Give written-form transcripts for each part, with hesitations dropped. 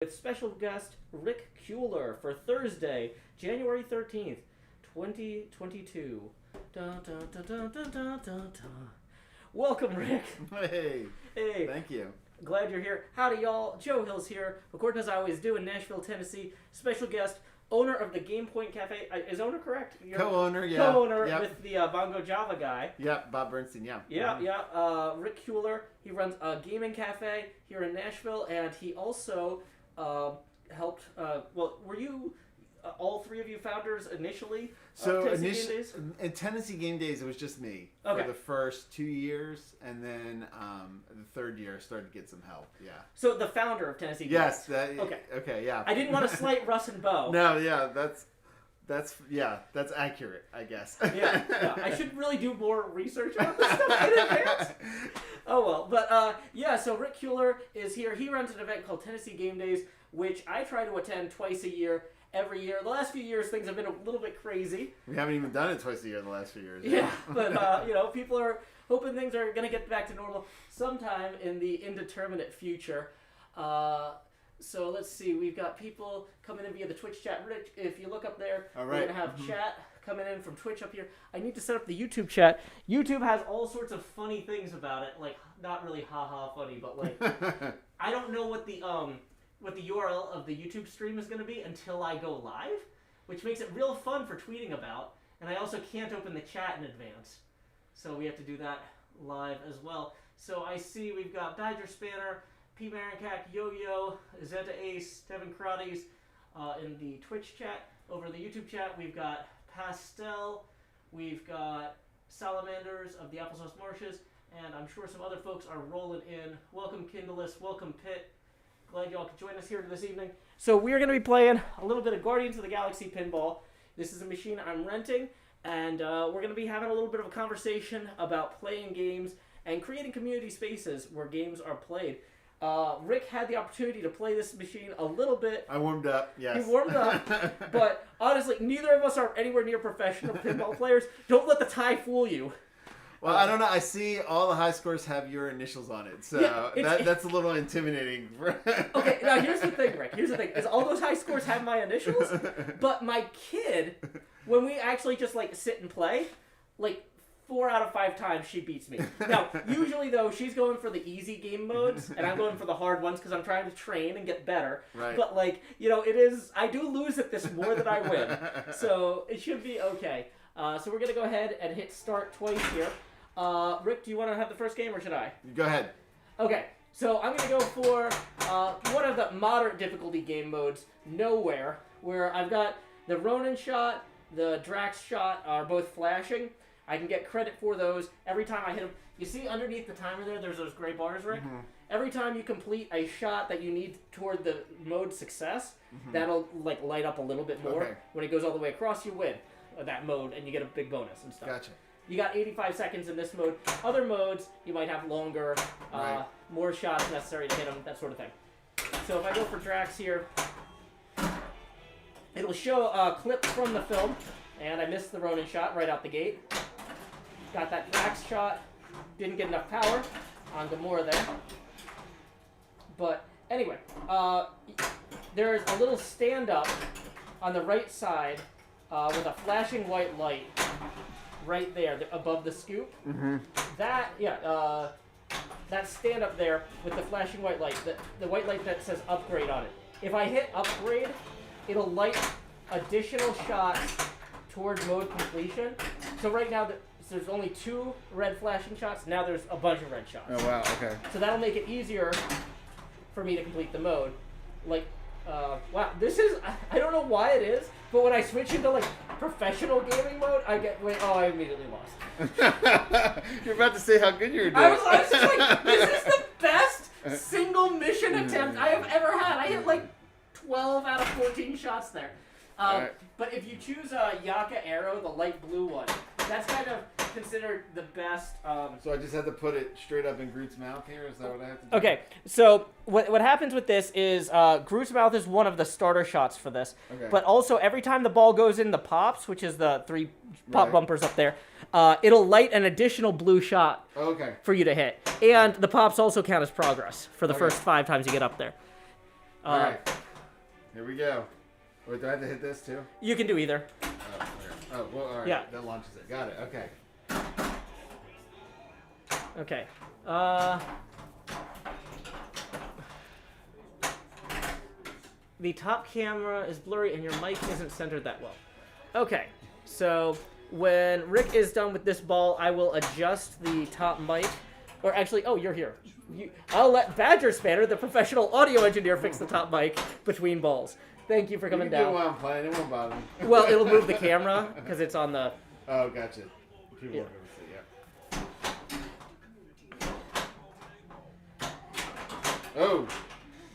with special guest Rick Keuler for Thursday, January 13th, 2022. Dun, dun, dun, dun, dun, dun, dun. Welcome, Rick. Hey. Hey. Thank you. Glad you're here. Howdy, y'all. Joe Hill's here, recording as I always do in Nashville, Tennessee. Special guest, owner of the Game Point Café. Is owner correct? Co-owner, yeah. Co-owner yep. with the Bongo Java guy. Yep, Bob Bernstein, yeah. Yeah. Rick Keuler. He runs a gaming cafe here in Nashville, and he also helped. Were you all three of you founders initially? So Tennessee Game Days? in Tennessee Game Days, it was just me Okay. for the first 2 years, and then the third year I started to get some help. Yeah. So the founder of Tennessee Game Yes. Days. That, okay. Yeah. I didn't want to slight Russ and Bo. No. Yeah. That's accurate, I guess. Yeah. I should really do more research on this stuff in advance. Oh well, but so Rick Keuler is here. He runs an event called Tennessee Game Days, which I try to attend twice a year. Every year. The last few years, things have been a little bit crazy. We haven't even done it twice a year the last few years. Yeah, but people are hoping things are going to get back to normal sometime in the indeterminate future. So let's see. We've got people coming in via the Twitch chat. Rich, if you look up there, All we're right. going to have chat coming in from Twitch up here. I need to set up the YouTube chat. YouTube has all sorts of funny things about it, like not really ha-ha funny, but like I don't know what the URL of the YouTube stream is going to be until I go live, which makes it real fun for tweeting about. And I also can't open the chat in advance. So we have to do that live as well. So I see we've got Badger Spanner, P. Marincak, Yo-Yo, Zeta Ace, Devin Karates in the Twitch chat. Over the YouTube chat, we've got Pastel, we've got Salamanders of the Applesauce Marshes, and I'm sure some other folks are rolling in. Welcome, Kindleless. Welcome, Pitt. Glad y'all could join us here this evening. So we're going to be playing a little bit of Guardians of the Galaxy Pinball. This is a machine I'm renting, and we're going to be having a little bit of a conversation about playing games and creating community spaces where games are played. Rick had the opportunity to play this machine a little bit. I warmed up, yes. He warmed up, but honestly, neither of us are anywhere near professional pinball players. Don't let the tie fool you. Well, I don't know. I see all the high scores have your initials on it, so that's a little intimidating. Okay, now here's the thing, Rick. Here's the thing: is all those high scores have my initials, but my kid, when we actually just like sit and play, like 4 out of 5 times she beats me. Now, usually though, she's going for the easy game modes, and I'm going for the hard ones because I'm trying to train and get better. Right. But like, it is. I do lose at this more than I win, so it should be okay. So we're gonna go ahead and hit start twice here. Rick, do you want to have the first game, or should I? Go ahead. Okay, so I'm going to go for one of the moderate difficulty game modes, Nowhere, where I've got the Ronin shot, the Drax shot are both flashing. I can get credit for those every time I hit them. You see underneath the timer there's those gray bars, Rick? Mm-hmm. Every time you complete a shot that you need toward the mode success, that'll like light up a little bit more. Okay. When it goes all the way across, you win that mode, and you get a big bonus and stuff. Gotcha. You got 85 seconds in this mode. Other modes, you might have longer, Right. more shots necessary to hit them, that sort of thing. So if I go for Drax here, it'll show clips from the film, and I missed the Ronin shot right out the gate. Got that Drax shot, didn't get enough power on Gamora there. But anyway, there's a little stand-up on the right side with a flashing white light. Right there, above the scoop. Mm-hmm. That stand up there with the flashing white light, the white light that says upgrade on it. If I hit upgrade, it'll light additional shots toward mode completion. So right now, there's only 2 red flashing shots. Now there's a bunch of red shots. Oh, wow, okay. So that'll make it easier for me to complete the mode. Like, wow, this is, I don't know why it is, but when I switch into like professional gaming mode, I immediately lost. You're about to say how good you're doing. I was just like, this is the best single mission attempt I have ever had. I hit like 12 out of 14 shots there. Right. But if you choose Yaka Arrow, the light blue one, that's kind of considered the best. So I just have to put it straight up in Groot's mouth here? Is that what I have to do? Okay, so what happens with this is Groot's mouth is one of the starter shots for this. Okay. But also every time the ball goes in the pops, which is the 3 pop Right. bumpers up there, it'll light an additional blue shot Okay. for you to hit. And the pops also count as progress for the Okay. first 5 times you get up there. All right. Here we go. Wait, do I have to hit this too? You can do either. Oh, okay. Oh, well, all right. Yeah. That launches it. Got it. Okay. Okay. The top camera is blurry and your mic isn't centered that well. Okay, so when Rick is done with this ball, I will adjust the top mic. Or actually, oh, you're here. I'll let Badger Spanner, the professional audio engineer, fix the top mic between balls. Thank you for coming down. You can do it while I'm playing. It won't bother me. Well, it'll move the camera because it's on the... Oh, gotcha. People Yeah. won't be able to see, yeah. Oh.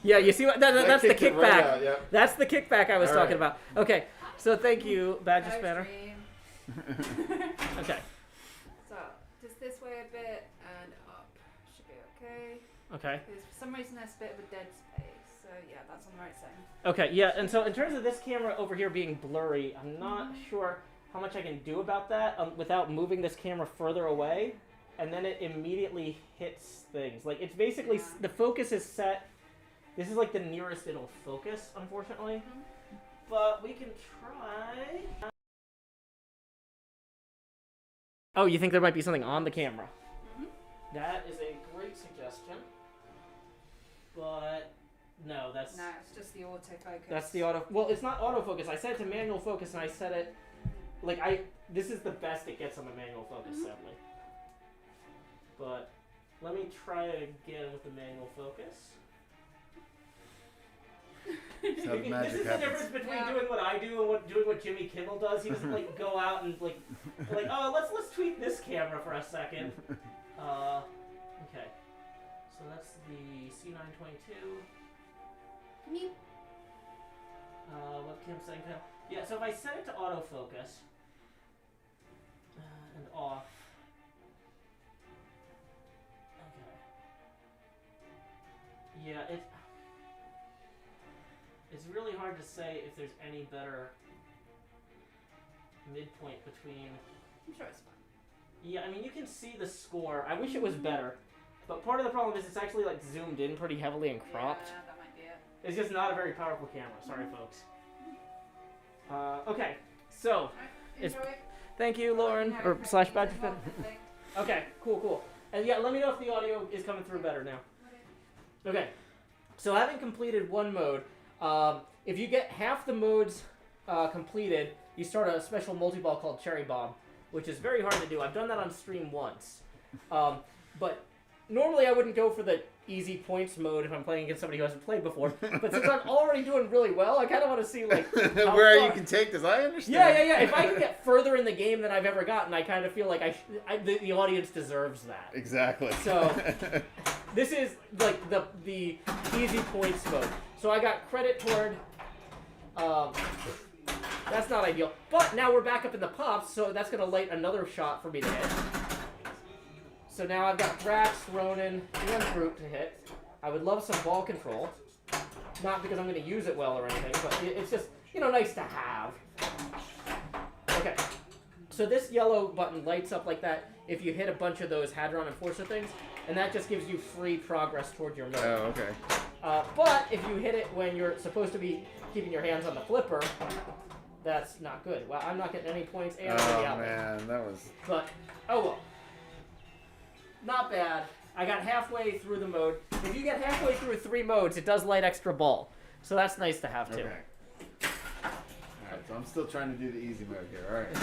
Yeah, you see what? That's the kicked it kickback. right out, yep. That's the kickback I was All talking right. about. Okay, so thank you, Badger Spanner. Okay. So, just this way a bit and up. Should be okay. Okay. Because for some reason there's a bit of a dead space. So, yeah, that's on the right side. Okay, yeah, and so in terms of this camera over here being blurry, I'm not sure how much I can do about that without moving this camera further away, and then it immediately hits things. Like, it's basically, Yeah. the focus is set. This is like the nearest it'll focus, unfortunately. But we can try. Oh, you think there might be something on the camera? That is a great suggestion. But no, that's No, it's just the autofocus. that's the auto. Well, it's not autofocus. I set it to manual focus, and I set it like This is the best it gets on the manual focus, sadly. But let me try it again with the manual focus. That's how the This magic is the happens. difference between Yeah. doing what I do and doing what Jimmy Kimmel does. He doesn't like go out and like oh let's tweak this camera for a second. Okay, so that's the C922. Meep. Webcam setting panel. Yeah, so if I set it to autofocus and off. Okay. Yeah, it's really hard to say if there's any better midpoint between. I'm sure it's fine. Yeah, I mean you can see the score. I wish it was better, but part of the problem is it's actually like zoomed in pretty heavily and cropped. Yeah, that might be it. It's just not a very powerful camera. Sorry, folks. Okay, so Right, It's- enjoy. thank you, Lauren, or slash Badger Spanner. Okay, cool. And yeah, let me know if the audio is coming through better now. Okay, so having completed one mode, if you get half the modes completed, you start a special multi-ball called Cherry Bomb, which is very hard to do. I've done that on stream once. But normally I wouldn't go for the easy points mode if I'm playing against somebody who hasn't played before. But since I'm already doing really well, I kind of want to see like how Where far- you can take this, I understand. Yeah. If I can get further in the game than I've ever gotten, I kind of feel like the audience deserves that. Exactly. So this is like the easy points mode. So I got credit toward. That's not ideal. But now we're back up in the pops, so that's gonna light another shot for me to hit. So now I've got Drax, Ronan, and Brute to hit. I would love some ball control. Not because I'm gonna use it well or anything, but it's just, nice to have. Okay. So this yellow button lights up like that if you hit a bunch of those Hadron Enforcer things, and that just gives you free progress toward your mode. Oh, okay. But if you hit it when you're supposed to be keeping your hands on the flipper, that's not good. Well, I'm not getting any points and I'm already Oh out there. man, that was. But, oh well. Not bad. I got halfway through the mode. If you get halfway through 3 modes, it does light extra ball. So that's nice to have too. Okay. Alright, so I'm still trying to do the easy mode here. Alright.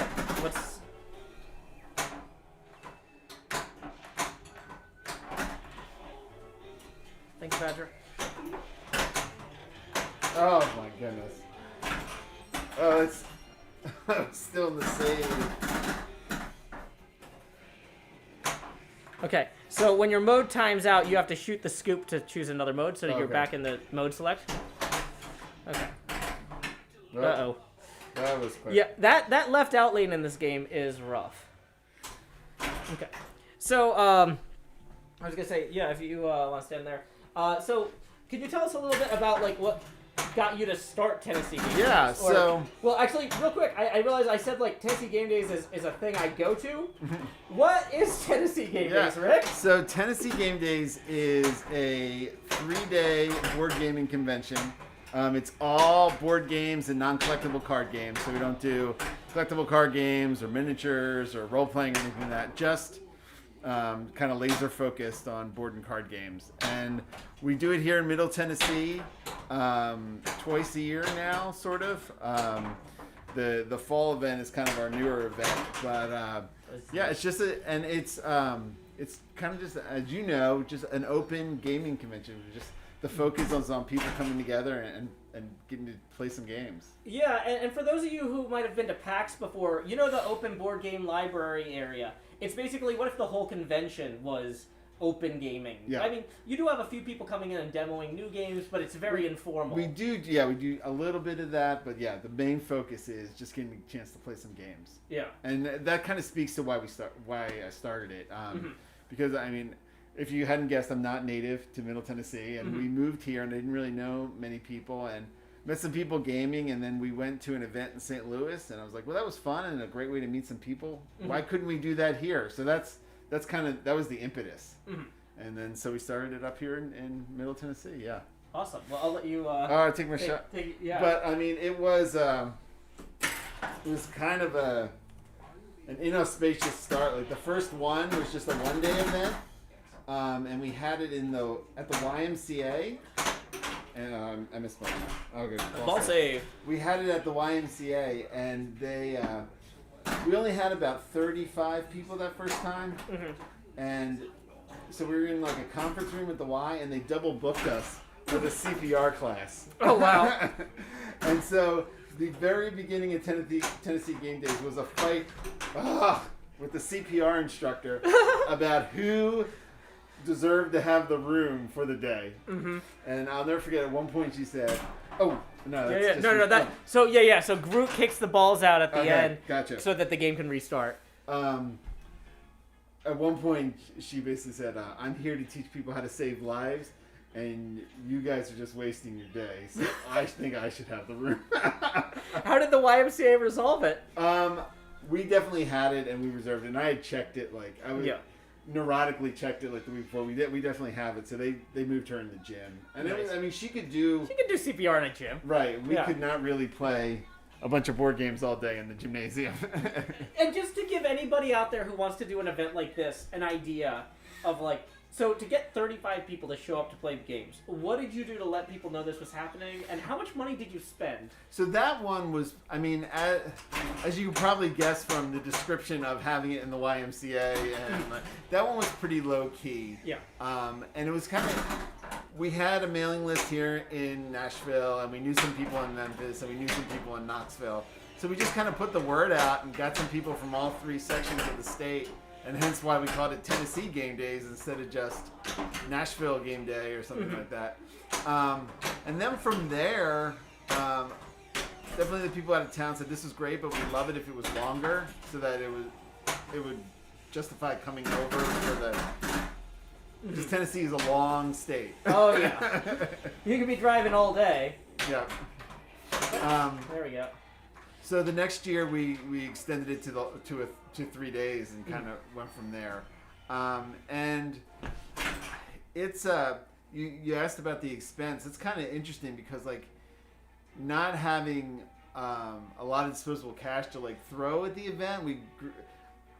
What's... Thanks, Badger. Oh my goodness. Oh, it's. I'm still in the same. Okay, so when your mode times out, you have to shoot the scoop to choose another mode, so that you're Okay. back in the mode select. Okay. Oh, Uh-oh. that was quick. Yeah, that left out lane in this game is rough. Okay. So, I was gonna say, yeah, if you want to stand there. So, could you tell us a little bit about, like, what got you to start Tennessee Game Yeah, Days? so... Well, actually, real quick, I realized I said, like, Tennessee Game Days is a thing I go to. What is Tennessee Game Days, Rick? So Tennessee Game Days is a 3-day board gaming convention. It's all board games and non-collectible card games. So we don't do collectible card games or miniatures or role-playing or anything like that. Just kind of laser focused on board and card games. And we do it here in Middle Tennessee twice a year now, sort of. The fall event is kind of our newer event, but yeah, it's just it's kind of just, as you know, just an open gaming convention. Just the focus is on people coming together and getting to play some games. Yeah, and for those of you who might have been to PAX before, you know the open board game library area. It's basically, what if the whole convention was open gaming? Yeah. I mean, you do have a few people coming in and demoing new games, but it's very informal. We do a little bit of that, but yeah, the main focus is just getting a chance to play some games. Yeah. And that kind of speaks to why I started it. Because, I mean, if you hadn't guessed, I'm not native to Middle Tennessee, and we moved here, and I didn't really know many people, and met some people gaming, and then we went to an event in St. Louis, and I was like, well, that was fun and a great way to meet some people. Why couldn't we do that here? So that was the impetus. And then so we started it up here in Middle Tennessee. Yeah. Awesome. Well, I'll let you. Take my shot. Yeah. But I mean, it was kind of an inauspicious start. Like the first one was just a 1-day event, and we had it at the YMCA. And I missed my okay. Ball save. We had it at the YMCA, and we only had about 35 people that first time, and so we were in like a conference room at the Y, and they double booked us for the CPR class. Oh wow! And so the very beginning of Tennessee Game Days was a fight with the CPR instructor about who deserved to have the room for the day. And I'll never forget, at one point she said, "Oh, no, that's So Groot kicks the balls out at the end, gotcha, so that the game can restart." At one point, she basically said, "I'm here to teach people how to save lives, and you guys are just wasting your day. So I think I should have the room." How did the YMCA resolve it? We definitely had it, and we reserved it. And I had checked it, like I would. Yeah. Neurotically checked it like the week before. We definitely have it. So they moved her in the gym, and nice. It was, I mean, she could do CPR in a gym. Right. We could not really play a bunch of board games all day in the gymnasium. And just to give anybody out there who wants to do an event like this an idea of like, so to get 35 people to show up to play games, what did you do to let people know this was happening, and how much money did you spend? So that one was, I mean, as you could probably guess from the description of having it in the YMCA, and that one was pretty low key. Yeah. And it was kind of, we had a mailing list here in Nashville, and we knew some people in Memphis, and we knew some people in Knoxville. So we just kind of put the word out and got some people from all 3 sections of the state. And hence why we called it Tennessee Game Days instead of just Nashville Game Day or something like that. And then from there, definitely the people out of town said this was great, but we'd love it if it was longer, so that it would justify coming over for the. Because Tennessee is a long state. Oh yeah, you could be driving all day. Yeah. There we go. So the next year we extended it to 3 days and kind of went from there. And it's you asked about the expense. It's kind of interesting because like not having a lot of disposable cash to like throw at the event,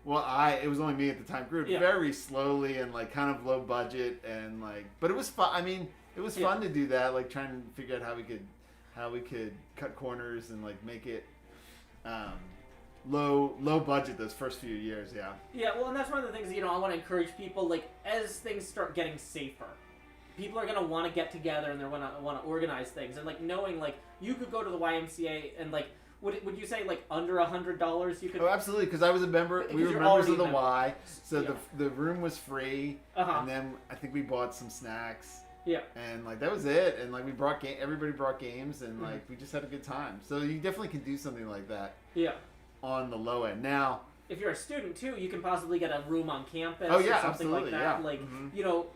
it was only me at the time, grew very slowly and like kind of low budget, and like, but it was fun. I mean, it was fun to do that, like trying to figure out how we could cut corners and like make it low budget those first few years. Yeah, well, and that's one of the things, I want to encourage people, like, as things start getting safer, people are going to want to get together and they're going to want to organize things, and like knowing like you could go to the YMCA and like would you say like under $100 you could? Oh, absolutely, because I was a member. We were members of the Y, so the room was free, and then I think we bought some snacks. Yeah. And like that was it, and like we brought everybody brought games, and like we just had a good time. So you definitely can do something like that. Yeah. On the low end. Now, if you're a student too, you can possibly get a room on campus or something absolutely, like that. Like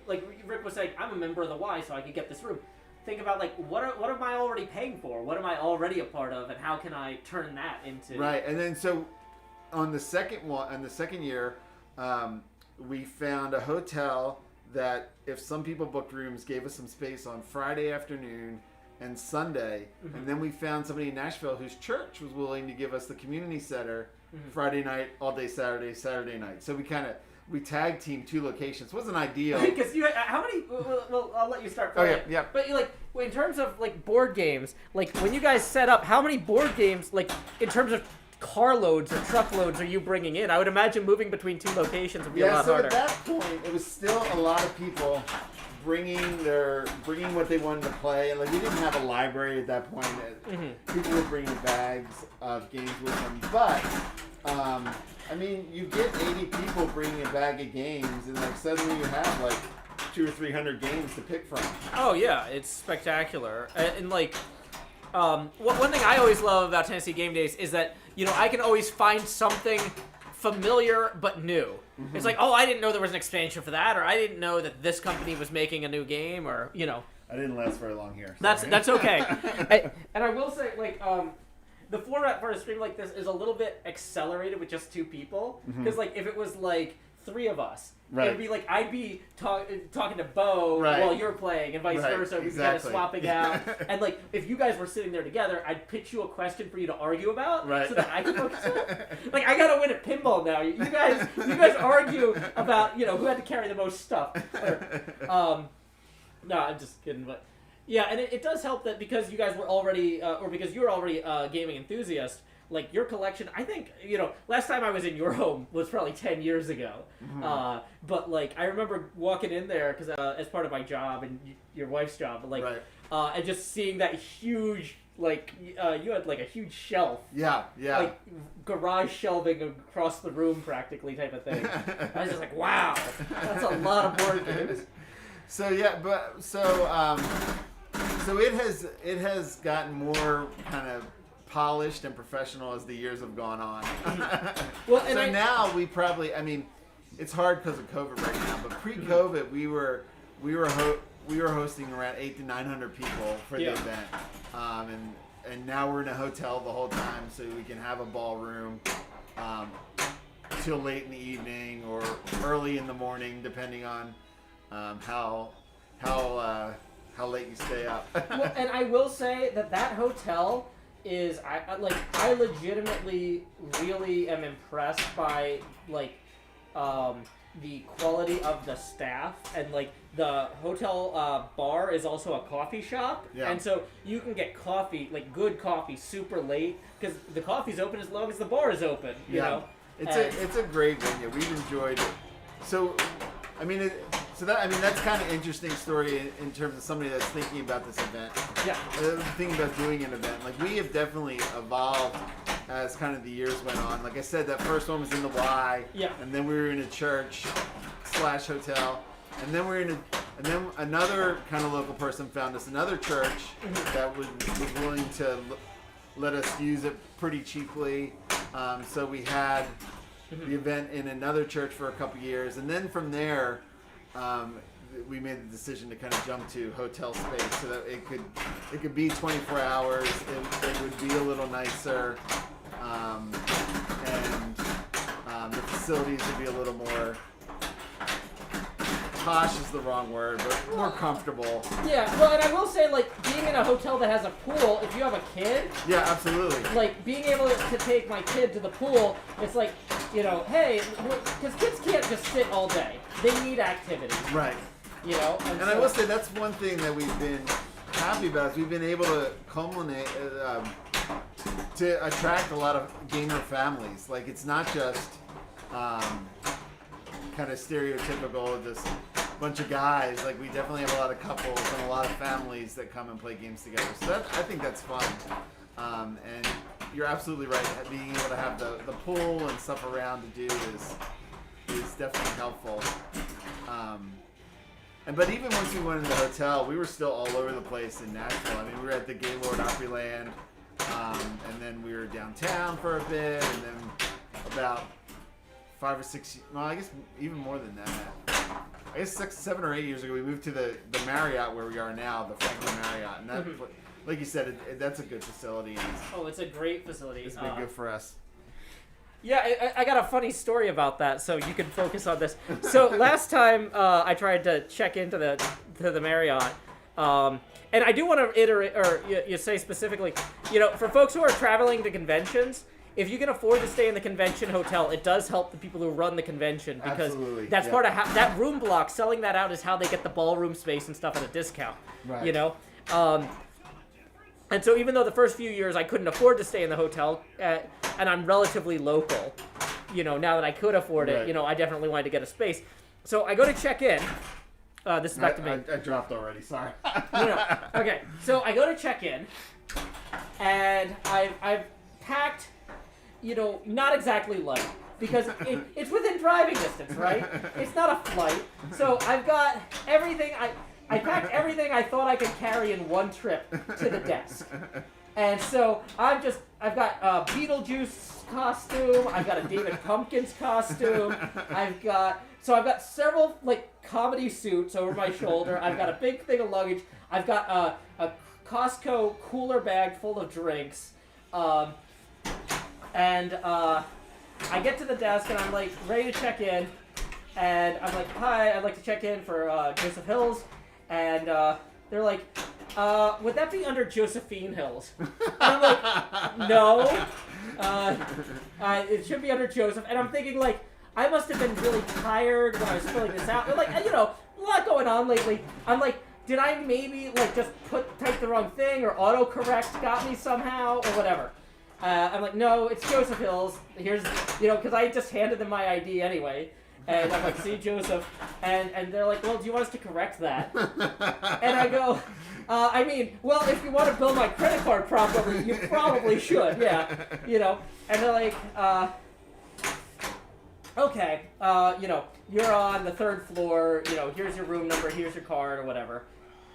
like Rick was saying, I'm a member of the Y, so I could get this room. think about like what am I already paying for? What am I already a part of, and how can I turn that into right? And then so on the second year, we found a hotel that if some people booked rooms, gave us some space on Friday afternoon and Sunday, and then we found somebody in Nashville whose church was willing to give us the community center Friday night, all day Saturday night. So we tag team 2 locations. Wasn't ideal. Because how many? Well, I'll let you start. Oh yeah. But like, in terms of like board games, like when you guys set up, how many board games, like in terms of carloads or truckloads, are you bringing in? I would imagine moving between 2 locations would be a lot harder. At that point, it was still a lot of people bringing what they wanted to play, and like we didn't have a library at that point. People were bringing bags of games with them, but I mean, you get 80 people bringing a bag of games, and like suddenly you have like 200 or 300 games to pick from. Oh yeah, it's spectacular, and like. One thing I always love about Tennessee Game Days is that, I can always find something familiar but new. It's like, oh, I didn't know there was an expansion for that, or I didn't know that this company was making a new game, or, I didn't last very long here. That's okay. And I will say, like, the format for a stream like this is a little bit accelerated with just 2 people. Because, like, if it was, like, 3 of us, it'd be like I'd be talking to Bo while you're playing, and vice versa. We'd be kind of swapping out. And like if you guys were sitting there together, I'd pitch you a question for you to argue about, so that I could focus on it. Like I gotta win at pinball now. You guys argue about who had to carry the most stuff. No, I'm just kidding, but. Yeah, and it does help that because you guys were already, or because you were already a gaming enthusiast, like your collection, I think, last time I was in your home was probably 10 years ago. But like, I remember walking in there because as part of my job and your wife's job, like, and just seeing that huge, like, you had like a huge shelf. Yeah. Like garage shelving across the room practically type of thing. I was just like, wow, that's a lot of board games. So it has gotten more kind of polished and professional as the years have gone on. Now we probably, it's hard because of COVID right now, but pre-COVID we were hosting around 800 to 900 people for the event, and now we're in a hotel the whole time, so we can have a ballroom till late in the evening or early in the morning, depending on how late you stay up. Well, and I will say that hotel is I legitimately really am impressed by like the quality of the staff, and like the hotel bar is also a coffee shop, and so you can get coffee, like good coffee, super late because the coffee's open as long as the bar is open. You know, it's a great venue. We've enjoyed it. So that's kind of interesting story in terms of somebody that's thinking about this event. Thinking about doing an event. Like we have definitely evolved as kind of the years went on. Like I said, that first one was in the Y. And then we were in a church / hotel. And then then another kind of local person found us another church that was willing to let us use it pretty cheaply. So we had the event in another church for a couple years, and then from there, we made the decision to kind of jump to hotel space so that it could be 24 hours. It would be a little nicer, and the facilities would be a little more. Posh is the wrong word, but more comfortable. Yeah, well, and I will say, like, being in a hotel that has a pool, if you have a kid... Yeah, absolutely. Like, being able to take my kid to the pool, it's like, hey, because kids can't just sit all day. They need activity. Right. And I will say that's one thing that we've been happy about is we've been able to culminate, to attract a lot of gamer families. Like, it's not just... kind of stereotypical, just bunch of guys. Like we definitely have a lot of couples and a lot of families that come and play games together. So I think that's fun. And you're absolutely right. Being able to have the pool and stuff around to do is definitely helpful. But even once we went in the hotel, we were still all over the place in Nashville. We were at the Gaylord Opryland, and then we were downtown for a bit, and then about 5 or 6, well, I guess even more than that. I guess 6, 7, or 8 years ago, we moved to the Marriott where we are now, the Franklin Marriott, and that, like you said, that's a good facility. And it's a great facility. It's been good for us. Yeah, I got a funny story about that, so you can focus on this. So last time I tried to check into the Marriott, and I do want to iterate, or you say specifically, for folks who are traveling to conventions, if you can afford to stay in the convention hotel, it does help the people who run the convention, because that's part of how that room block, selling that out is how they get the ballroom space and stuff at a discount. Right. And so even though the first few years I couldn't afford to stay in the hotel, and I'm relatively local, now that I could afford it, I definitely wanted to get a space. So I go to check in. This is back to me. I dropped already. Sorry. No. Okay. So I go to check in, and I've packed, not exactly light, because it's within driving distance, right? It's not a flight. So I've got everything. I packed everything I thought I could carry in one trip to the desk. And so I've got a Beetlejuice costume. I've got a David Pumpkins costume. I've got several comedy suits over my shoulder. I've got a big thing of luggage. I've got a Costco cooler bag full of drinks. And I get to the desk and I'm ready to check in. And I'm like, hi, I'd like to check in for Joseph Hills. And they're like, would that be under Josephine Hills? And I'm like, no. It should be under Joseph. And I'm thinking, I must have been really tired when I was filling this out. And, a lot going on lately. I'm like, did I maybe, just type the wrong thing, or autocorrect got me somehow, or whatever? I'm like, no, it's Joseph Hills. Here's, because I just handed them my ID anyway. And I'm like, see, Joseph. And they're like, well, do you want us to correct that? And I go, if you want to bill my credit card properly, you probably should, yeah. And they're like, okay, you're on the 3rd floor, here's your room number, here's your card, or whatever.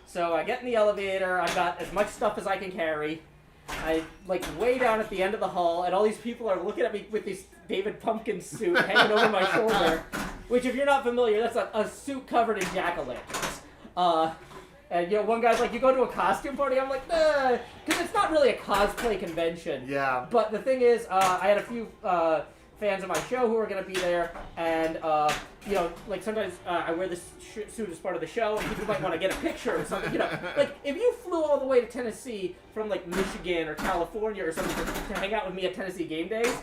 So I get in the elevator, I've got as much stuff as I can carry. I, way down at the end of the hall, and all these people are looking at me with this David Pumpkins suit hanging over my shoulder, which, if you're not familiar, that's a suit covered in jack-o'-lanterns. And, one guy's like, you go to a costume party? I'm like, nah, because it's not really a cosplay convention. Yeah. But the thing is, I had a few fans of my show who were going to be there, and, sometimes I wear this suit as part of the show, and people might want to get a picture or something, if you flew all the way to Tennessee from, Michigan or California or something to hang out with me at Tennessee game days,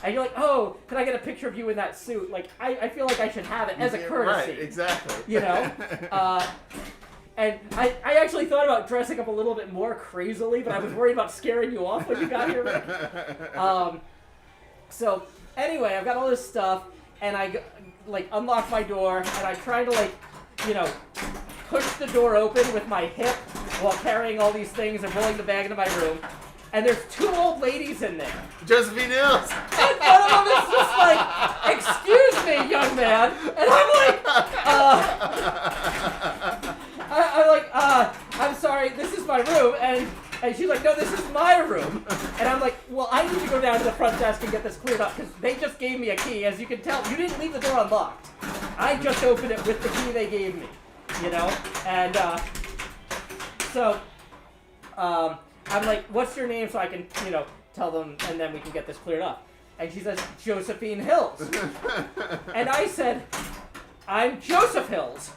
and you're like, oh, can I get a picture of you in that suit? I feel like I should have it as a courtesy. Right, exactly. And I actually thought about dressing up a little bit more crazily, but I was worried about scaring you off when you got here, Rick. So, anyway, I've got all this stuff, and I, unlock my door, and I try to, push the door open with my hip while carrying all these things and rolling the bag into my room. And there's 2 old ladies in there. Josephine Hills. And one of them is just like, excuse me, young man. And I'm like, I'm sorry, this is my room. And she's like, no, this is my room. And I'm like, well, I need to go down to the front desk and get this cleared up, because they just gave me a key. As you can tell, you didn't leave the door unlocked. I just opened it with the key they gave me, And so I'm like, what's your name, so I can, tell them, and then we can get this cleared up. And she says, Josephine Hills. And I said, I'm Joseph Hills.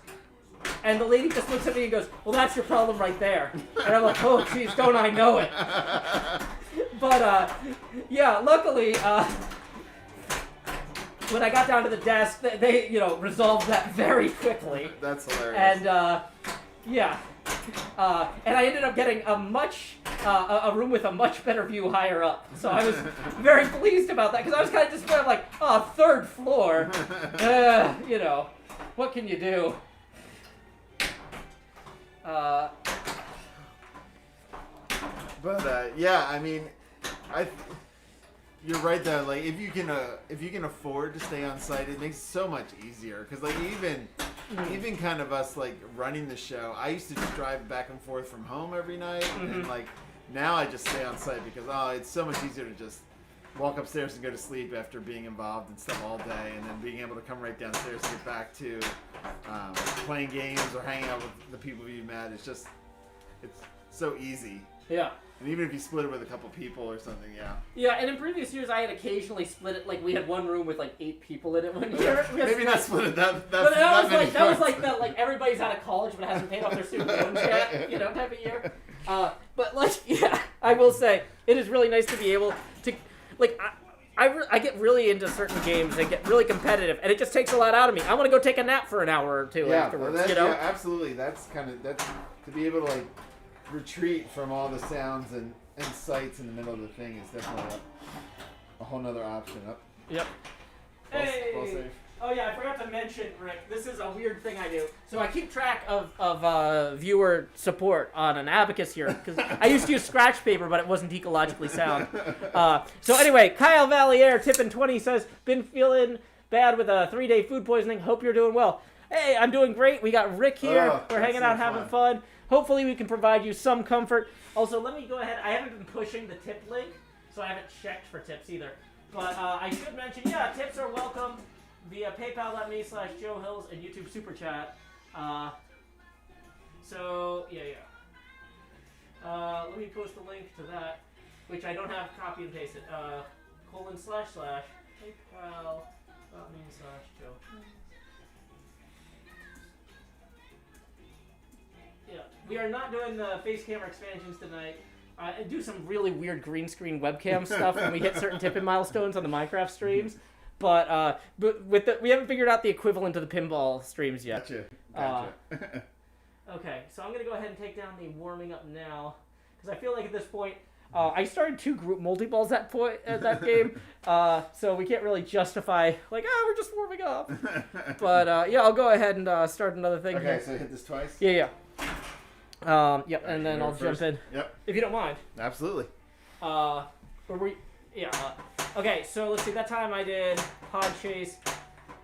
And the lady just looks at me and goes, well, that's your problem right there. And I'm like, oh, geez, don't I know it. But, luckily, when I got down to the desk, they resolved that very quickly. That's hilarious. And, and I ended up getting a room with a much better view higher up. So I was very pleased about that, because I was kind of disappointed, like, 3rd floor. What can you do? You're right though. If you can afford to stay on site, it makes it so much easier. Because even kind of us running the show, I used to just drive back and forth from home every night, and now I just stay on site because it's so much easier to just walk upstairs and go to sleep after being involved in stuff all day, and then being able to come right downstairs and get back to playing games or hanging out with the people you've met. It's so easy. Yeah. And even if you split it with a couple people or something, yeah. Yeah, and in previous years, I had occasionally split it. Like we had one room with like 8 people in it one year. Maybe not split it. That was like the everybody's out of college but hasn't paid off their student loans yet, type of year. But like, yeah, I will say it is really nice to be able to, like, I get really into certain games and get really competitive, and it just takes a lot out of me. I want to go take a nap for an hour or two afterwards. Well, yeah, absolutely. That's to be able to like retreat from all the sounds and sights in the middle of the thing is definitely a whole nother option. Yep. Hey. Well safe. Oh yeah, I forgot to mention, Rick, this is a weird thing I do. So I keep track of viewer support on an abacus here, because I used to use scratch paper, but it wasn't ecologically sound. So anyway, Kyle Valier, Tippin 20, says, been feeling bad with a 3-day food poisoning. Hope you're doing well. Hey, I'm doing great. We got Rick here. We're hanging out, having fun. Hopefully we can provide you some comfort. Also, let me go ahead. I haven't been pushing the tip link, so I haven't checked for tips either. But I should mention, yeah, tips are welcome via paypal.me/Joe Hills and YouTube Super Chat. So, yeah. Let me post a link to that, which I don't have copy and paste it. /paypal.me/Joe. Yeah, we are not doing the face camera expansions tonight. I do some really weird green screen webcam stuff when we hit certain tipping milestones on the Minecraft streams. But we haven't figured out the equivalent of the pinball streams yet. Gotcha. Okay, so I'm gonna go ahead and take down the warming up now, because I feel like at this point I started 2 group multi-balls at that game, so we can't really justify like we're just warming up. But yeah, I'll go ahead and start another thing. Okay, here. so hit this twice. Yeah. Yep, and then I'll jump in. Yep. If you don't mind. Absolutely. Okay, so let's see. That time I did Pod Chase.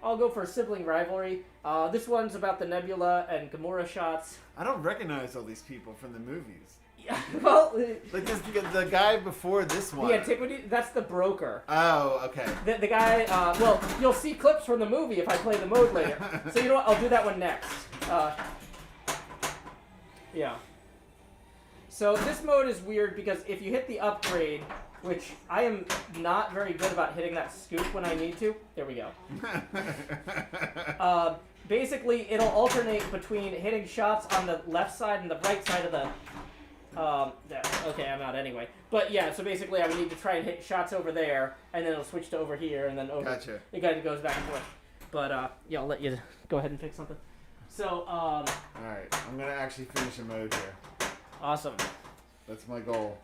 I'll go for Sibling Rivalry. This one's about the Nebula and Gamora shots. I don't recognize all these people from the movies. Yeah, well... Like the guy before this one. The Antiquity, that's the broker. Oh, okay. The guy, well, you'll see clips from the movie if I play the mode later. So you know what, I'll do that one next. Yeah. So this mode is weird because if you hit the upgrade, which I am not very good about hitting that scoop when I need to. There we go. Basically, it'll alternate between hitting shots on the left side and the right side of the... okay, I'm out anyway. But yeah, so basically I would need to try and hit shots over there, and then it'll switch to over here, and then over... Gotcha. It kind of goes back and forth. But yeah, I'll let you go ahead and pick something. So, Alright, I'm going to actually finish a mode here. Awesome. That's my goal.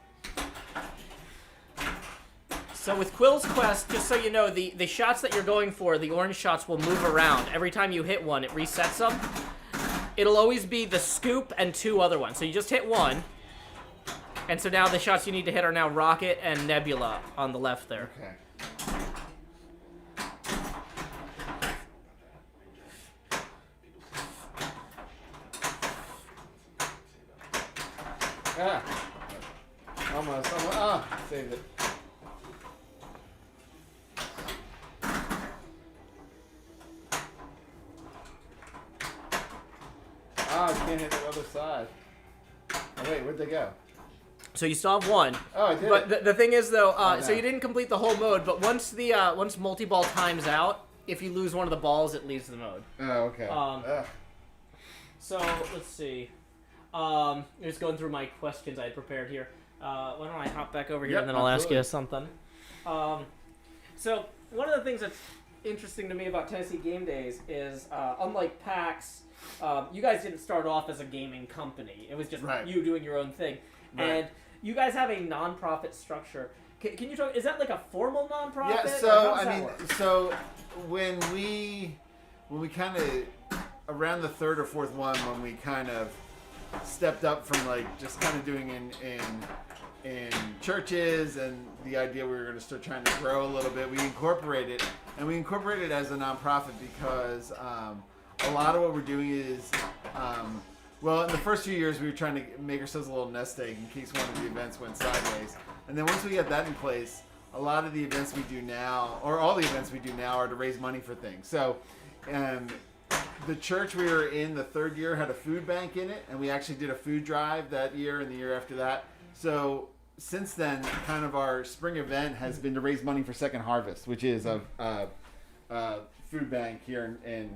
So with Quill's Quest, just so you know, the shots that you're going for, the orange shots, will move around. Every time you hit one, it resets them. It'll always be the scoop and 2 other ones. So you just hit one. And so now the shots you need to hit are now Rocket and Nebula on the left there. Okay. Almost. Saved it. I can't hit the other side. Oh, wait, where'd they go? So you still have one. Oh, I did. But the thing is, though, no. so you didn't complete the whole mode, but once multi-ball times out, if you lose one of the balls, it leaves the mode. Oh, okay. So, let's see. Just going through my questions I had prepared here. Why don't I hop back over here and then I'll ask you something. So, one of the things that's interesting to me about Tennessee Game Days is, unlike PAX, you guys didn't start off as a gaming company. It was just you doing your own thing. Right. And you guys have a non-profit structure. Can you talk, is that like a formal non-profit? Yeah, so, I mean, so when we kind of, around the 3rd or 4th one, when we kind of stepped up from like just kind of doing in churches, and the idea we were going to start trying to grow a little bit, we incorporated as a nonprofit because a lot of what we're doing is, well, in the first few years we were trying to make ourselves a little nest egg in case one of the events went sideways, and then once we got that in place, a lot of the events we do now, or all the events we do now, are to raise money for things. So, the church we were in the third year had a food bank in it, and we actually did a food drive that year and the year after that. So since then, kind of our spring event has been to raise money for Second Harvest, which is a food bank here in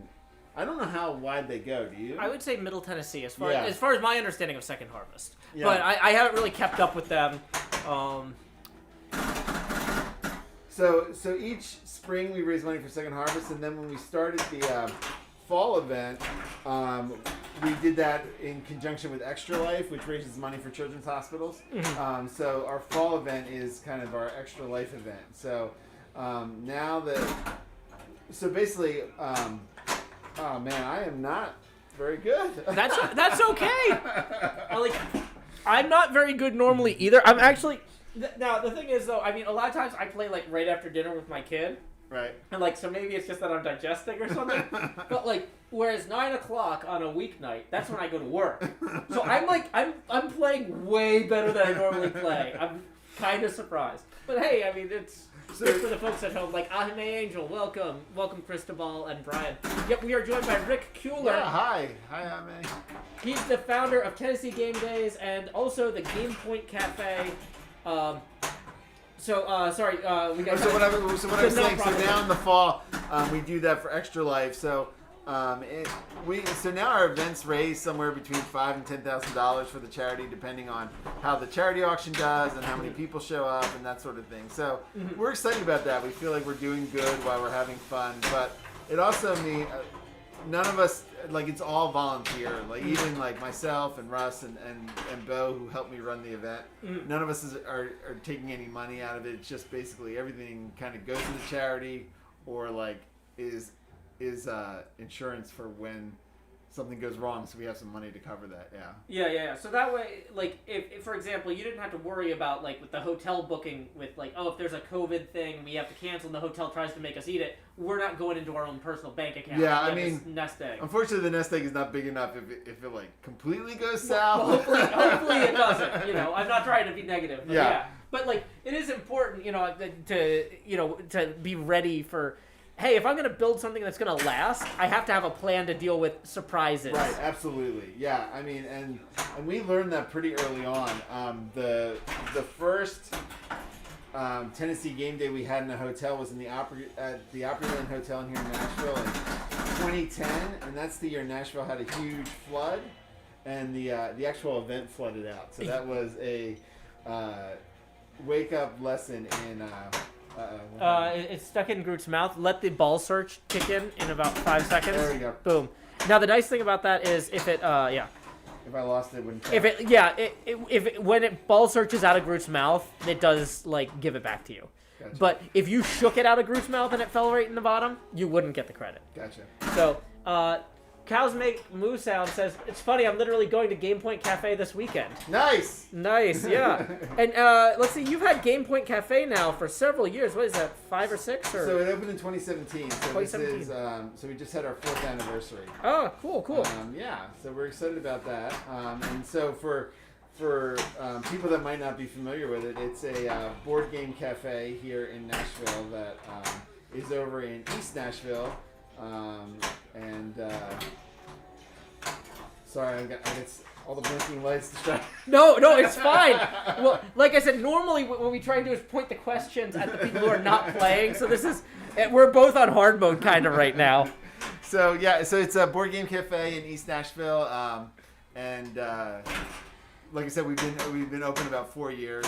I don't know how wide they go. Do you? I would say Middle Tennessee, as far Yeah. as my understanding of Second Harvest. Yeah. But I haven't really kept up with them. So each spring we raise money for Second Harvest, and then when we started the fall event, we did that in conjunction with Extra Life, which raises money for children's hospitals. Mm-hmm. So our fall event is kind of our Extra Life event. So now that, so basically, oh man, I am not very good. That's okay. I'm not very good normally either. I'm actually. Now the thing is though, I mean, a lot of times I play like right after dinner with my kid. Right. And so maybe it's just that I'm digesting or something. But whereas 9 o'clock on a weeknight, that's when I go to work. So I'm playing way better than I normally play. I'm kind of surprised. But hey, I mean, it's good for the folks at home. Like Ahime Angel, welcome Cristobal and Brian. Yep, we are joined by Rick Keuler. Yeah, hi Ahime. He's the founder of Tennessee Game Days and also the Game Point Café. Sorry, we got. So what I was saying, so now in the fall, we do that for Extra Life. So, so now our events raise somewhere between $5,000 and $10,000 for the charity, depending on how the charity auction does and how many people show up and that sort of thing. So we're excited about that. We feel like we're doing good while we're having fun, but it also means none of us, it's all volunteer. Even myself and Russ and Bo, who helped me run the event, none of us are taking any money out of it. It's just basically everything kind of goes to the charity or is insurance for when something goes wrong, so we have some money to cover that. Yeah. So that way, if for example, you didn't have to worry about with the hotel booking with if there's a COVID thing, we have to cancel and the hotel tries to make us eat it. We're not going into our own personal bank account. Yeah, I mean, this nest egg. Unfortunately, the nest egg is not big enough if it completely goes south. Well, hopefully it doesn't. I'm not trying to be negative. But yeah. But it is important, to be ready for. Hey, if I'm going to build something that's going to last, I have to have a plan to deal with surprises. Right, absolutely. Yeah, I mean, and we learned that pretty early on. The first Tennessee Game Day we had in a hotel was in at the Opryland Hotel here in Nashville in 2010, and that's the year Nashville had a huge flood, and the actual event flooded out. So that was a wake-up lesson in... it's stuck in Groot's mouth. Let the ball search kick in about 5 seconds. There we go. Boom. Now the nice thing about that is if it, If I lost it, it wouldn't count. When it ball searches out of Groot's mouth, it does give it back to you. Gotcha. But if you shook it out of Groot's mouth and it fell right in the bottom, you wouldn't get the credit. Gotcha. So, Cows Make Moo Sound says, it's funny, I'm literally going to Game Point Cafe this weekend. Nice, yeah. And let's see, you've had Game Point Cafe now for several years. What is that, 5 or 6? Or? So it opened in 2017. So 2017. This is, so we just had our 4th anniversary. Oh, cool. Yeah, so we're excited about that. And so for people that might not be familiar with it, it's a board game cafe here in Nashville that is over in East Nashville. Sorry, I got all the blinking lights distracted. No, it's fine. Well, like I said, normally what we try and do is point the questions at the people who are not playing. So we're both on hard mode kind of right now. So yeah, so it's a board game cafe in East Nashville, and like I said, we've been open about 4 years.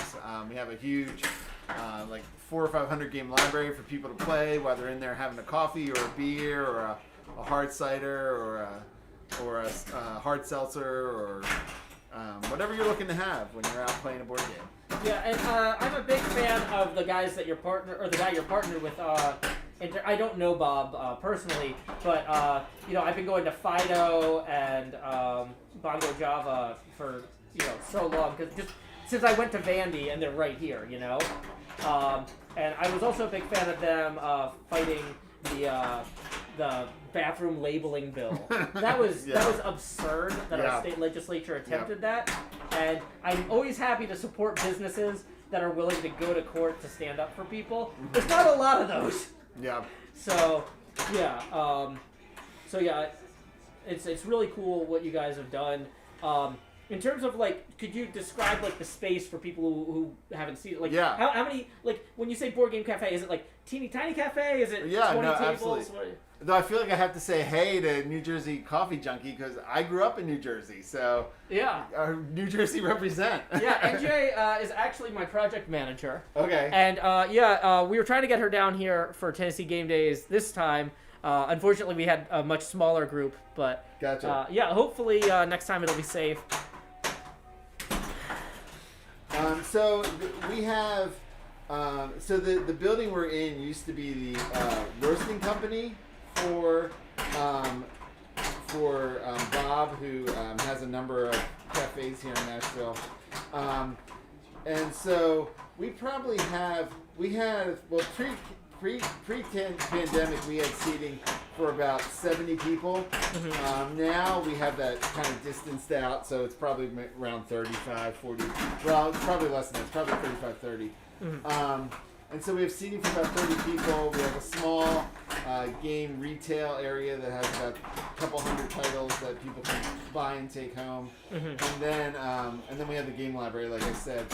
We have a huge 400 or 500 game library for people to play while they're in there having a coffee or a beer or a hard cider or a hard seltzer or whatever you're looking to have when you're out playing a board game. Yeah, and I'm a big fan of the guys that you're the guy you're partnered with. I don't know Bob personally, but I've been going to Fido and Bongo Java for so long just since I went to Vandy and they're right here, and I was also a big fan of them fighting the bathroom labeling bill. That was absurd that our state legislature attempted that. And I'm always happy to support businesses that are willing to go to court to stand up for people. There's not a lot of those. Yeah. So, yeah. It's really cool what you guys have done. In terms of like, could you describe like the space for people who haven't seen it? Like, Yeah. How many, like, when you say board game cafe, is it like teeny tiny cafe? Is it 20 tables? Absolutely. Though I feel like I have to say hey to New Jersey Coffee Junkie because I grew up in New Jersey, so Yeah. New Jersey represent. Yeah, NJ is actually my project manager. Okay. And we were trying to get her down here for Tennessee Game Days this time. Unfortunately, we had a much smaller group, but Gotcha. hopefully next time it'll be safe. We have. The building we're in used to be the roasting company for Bob, who has a number of cafes here in Nashville. And so we probably pre-pandemic we had seating for about 70 people. Now we have that kind of distanced out, so it's probably around 35, 40. Well, it's probably less than that. It's probably 35, 30. And so we have seating for about 30 people. We have a small game retail area that has about a couple hundred titles that people can buy and take home. And then we have the game library, like I said,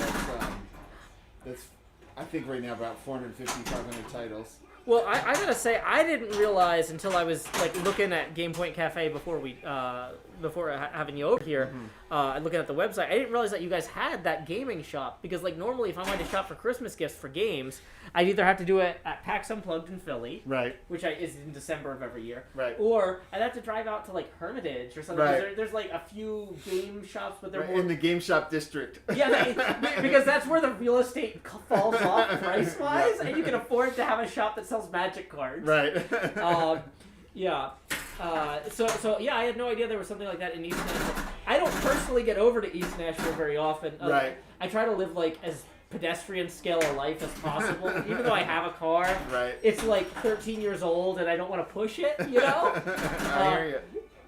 that's I think right now about 450, 500 titles. Well, I gotta say, I didn't realize until I was like looking at Game Point Cafe before having you over here, and looking at the website. I didn't realize that you guys had that gaming shop because, like, normally if I wanted to shop for Christmas gifts for games, I'd either have to do it at PAX Unplugged in Philly, right, which is in December of every year, right, or I'd have to drive out to like Hermitage or something. Right. There's like a few game shops, but they're right, more in the game shop district. Yeah, because that's where the real estate falls off price-wise, and you can afford to have a shop that sells Magic cards. Right. So I had no idea there was something like that in East Nashville. I don't personally get over to East Nashville very often. Right. I try to live like as pedestrian scale of life as possible, even though I have a car. Right. It's like 13 years old, and I don't want to push it, you know? I hear you.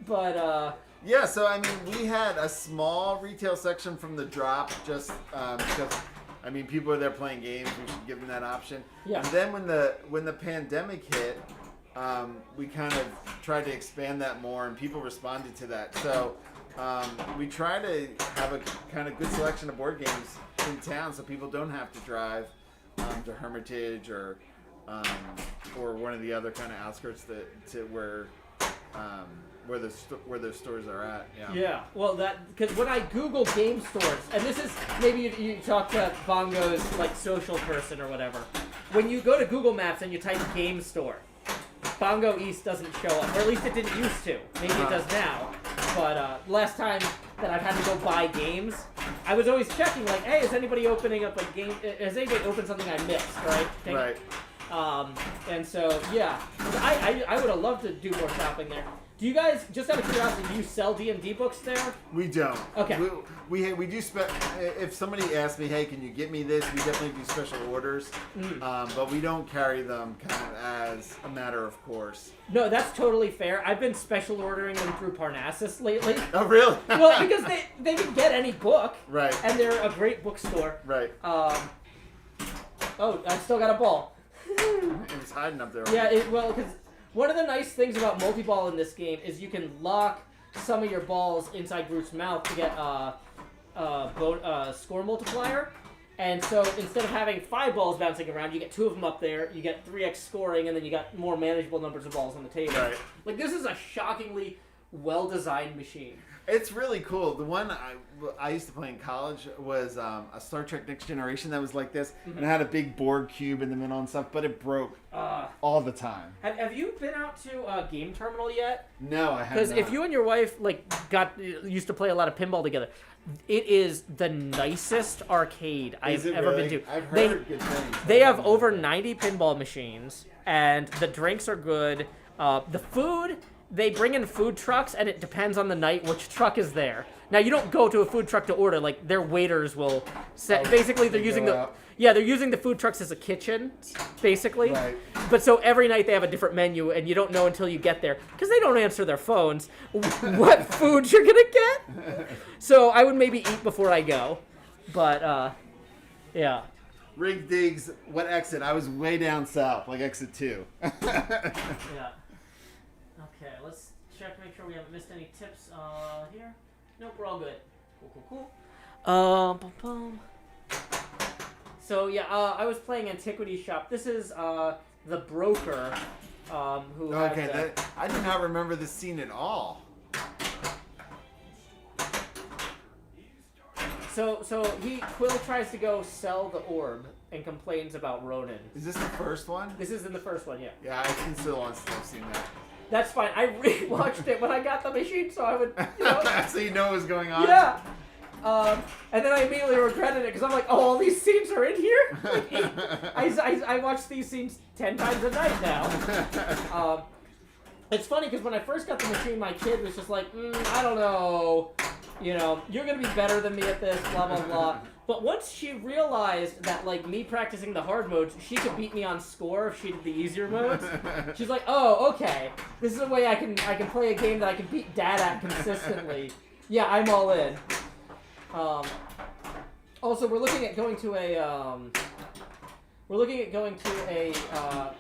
But, yeah, so I mean, we had a small retail section from the drop just because, I mean, people are there playing games. We should give them that option. Yeah. And then when the pandemic hit, we kind of tried to expand that more, and people responded to that. So we try to have a kind of good selection of board games in town, so people don't have to drive to Hermitage or one of the other kind of outskirts to where their stores are at. Yeah. Well, because when I Google game stores, and this is maybe you talk to Bongo's like social person or whatever. When you go to Google Maps and you type game store, Bongo East doesn't show up, or at least it didn't used to. Maybe it does now. But last time that I've had to go buy games, I was always checking like, hey, is anybody opening up a game? Has anybody opened something I missed? Right. Right. And so yeah, I would have loved to do more shopping there. Do you guys, just out of curiosity, do you sell D&D books there? We don't. Okay. We do if somebody asks me, hey, can you get me this? We definitely do special orders, but we don't carry them kind of as a matter of course. No, that's totally fair. I've been special ordering them through Parnassus lately. Oh, really? Well, because they can get any book. Right. And they're a great bookstore. Right. Oh, I still got a ball. It was hiding up there. Yeah, because one of the nice things about multi-ball in this game is you can lock some of your balls inside Groot's mouth to get score multiplier. And so instead of having 5 balls bouncing around, you get 2 of them up there, you get 3x scoring, and then you got more manageable numbers of balls on the table. Right. Like, this is a shockingly well-designed machine. It's really cool. The one I used to play in college was a Star Trek Next Generation that was like this, and it had a big board cube in the middle and stuff, but it broke all the time. Have you been out to Game Terminal yet? No, I haven't. Because if you and your wife used to play a lot of pinball together, it is the nicest arcade I've ever been to. I've heard good things. They have over 90 pinball machines, and the drinks are good. The food, they bring in food trucks, and it depends on the night which truck is there. Now, you don't go to a food truck to order. Like, their waiters will set. Basically, they're using they're using the food trucks as a kitchen, basically. Right. But so every night they have a different menu, and you don't know until you get there, because they don't answer their phones, what food you're gonna get. So I would maybe eat before I go. But yeah. Rig digs. What exit? I was way down south, like exit 2. Yeah. Okay, let's check, make sure we haven't missed any tips here. Nope, we're all good. Cool. Boom, boom. So yeah, I was playing Antiquity Shop. This is the broker who. Okay, I do not remember this scene at all. So Quill tries to go sell the orb and complains about Ronan. Is this the first one? This is in the first one, yeah. Yeah, I can still want to have seen that. That's fine. I rewatched it when I got the machine, so I would, So you know what was going on? Yeah. And then I immediately regretted it because I'm like, oh, all these scenes are in here? I watch these scenes 10 times a night now. It's funny because when I first got the machine, my kid was just like, I don't know. You're going to be better than me at this, blah, blah, blah. But once she realized that, like, me practicing the hard modes, she could beat me on score if she did the easier modes. She's like, oh, okay. This is a way I can play a game that I can beat Dad at consistently. Yeah, I'm all in. Also, we're looking at going to a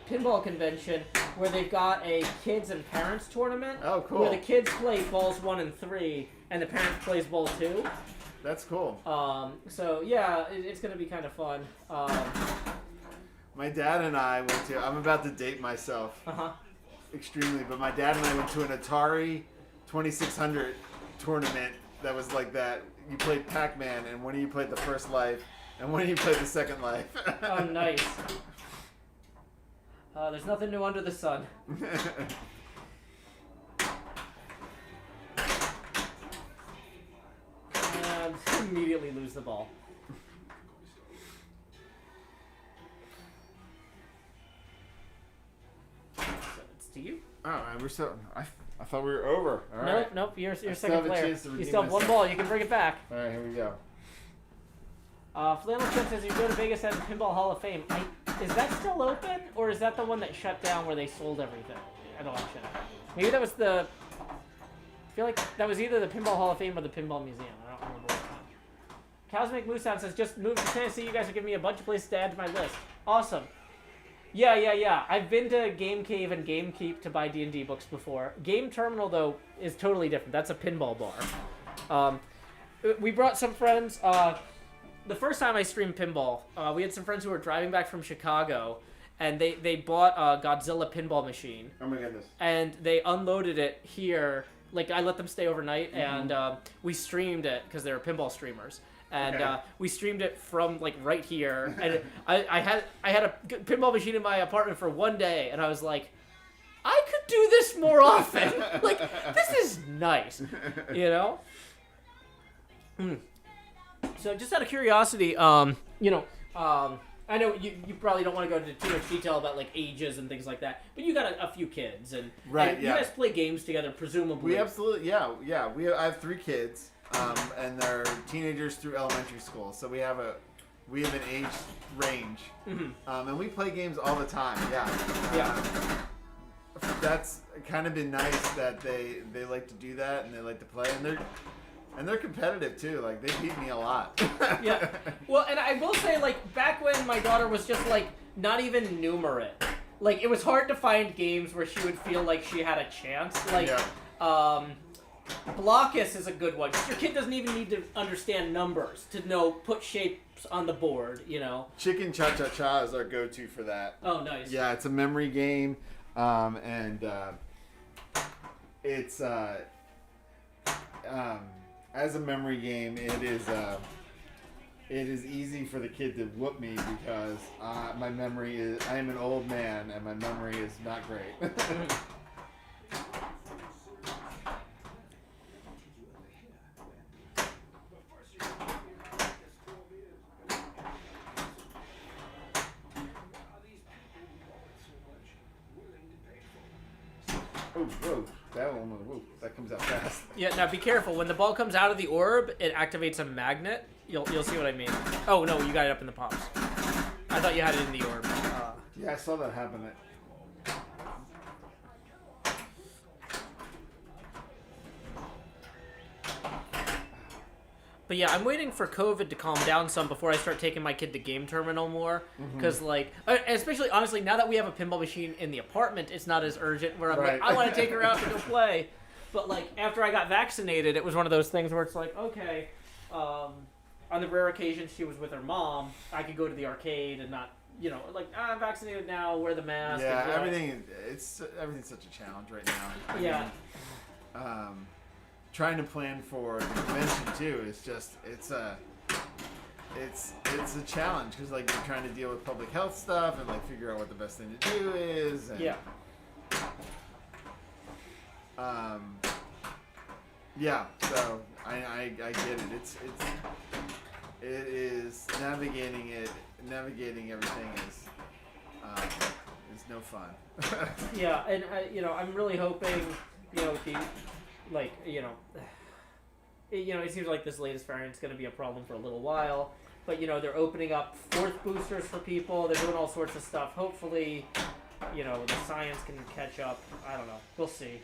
pinball convention where they've got a kids and parents tournament. Oh, cool. Where the kids play balls 1 and 3, and the parents plays ball 2. That's cool. So yeah, it's gonna be kind of fun. My dad and I went to. I'm about to date myself. Extremely, but my dad and I went to an Atari 2600 tournament that was like that. You played Pac-Man, and one of you played the first life, and one of you played the second life. Oh, nice. There's nothing new under the sun. And immediately lose the ball. So it's to you. Oh, and we're so. I thought we were over. All right. Nope. You're still second have a player. chance to You redeem still have one myself. ball. You can bring it back. All right, here we go. Flannel Chip says you go to Vegas at the Pinball Hall of Fame. Is that still open, or is that the one that shut down where they sold everything at auction? Maybe that was the. I feel like that was either the Pinball Hall of Fame or the Pinball Museum. I don't remember which one. Cows Make Moose Sound says just moved to Tennessee. You guys are giving me a bunch of places to add to my list. Awesome. Yeah. I've been to Game Cave and Game Keep to buy D&D books before. Game Terminal, though, is totally different. That's a pinball bar. We brought some friends. The first time I streamed pinball, we had some friends who were driving back from Chicago, and they bought a Godzilla pinball machine. Oh my goodness. And they unloaded it here. Like, I let them stay overnight, and we streamed it because they were pinball streamers. And we streamed it from like right here, and I had a pinball machine in my apartment for one day, and I was like, I could do this more often. Like, this is nice, So just out of curiosity, I know you probably don't want to go into too much detail about like ages and things like that, but you got a few kids, and you guys play games together, presumably. We absolutely, yeah. I have 3 kids. And they're teenagers through elementary school, so we have an age range, and we play games all the time. That's kind of been nice that they like to do that and they like to play, and they're competitive too. Like, they beat me a lot. Yeah. Well, and I will say, like, back when my daughter was just like not even numerate, like it was hard to find games where she would feel like she had a chance. Like, Blockus is a good one. Your kid doesn't even need to understand numbers to put shapes on the board, Chicken Cha-Cha-Cha is our go-to for that. Oh, nice. Yeah, it's a memory game, and it's as a memory game, it is easy for the kid to whoop me because my memory is. I am an old man, and my memory is not great. Whoa, that comes out fast. Yeah, now be careful. When the ball comes out of the orb, it activates a magnet. You'll see what I mean. Oh, no, you got it up in the pops. I thought you had it in the orb. Yeah, I saw that happen. But yeah, I'm waiting for COVID to calm down some before I start taking my kid to Game Terminal more. Because, like, especially, honestly, now that we have a pinball machine in the apartment, it's not as urgent where I'm like, I want to take her out to go play. But, like, after I got vaccinated, it was one of those things where it's like, okay, on the rare occasion she was with her mom, I could go to the arcade and not, you know, like, I'm vaccinated now, wear the mask. Yeah, and, everything's such a challenge right now. I Yeah. mean, trying to plan for the convention too is just it's a challenge because like you're trying to deal with public health stuff and like figure out what the best thing to do is. And, Yeah. Yeah. So I get it. It is navigating everything is no fun. Yeah, and you know, I'm really hoping, you know, it seems like this latest variant's going to be a problem for a little while. But you know, they're opening up fourth boosters for people. They're doing all sorts of stuff. Hopefully, you know, the science can catch up. I don't know. We'll see.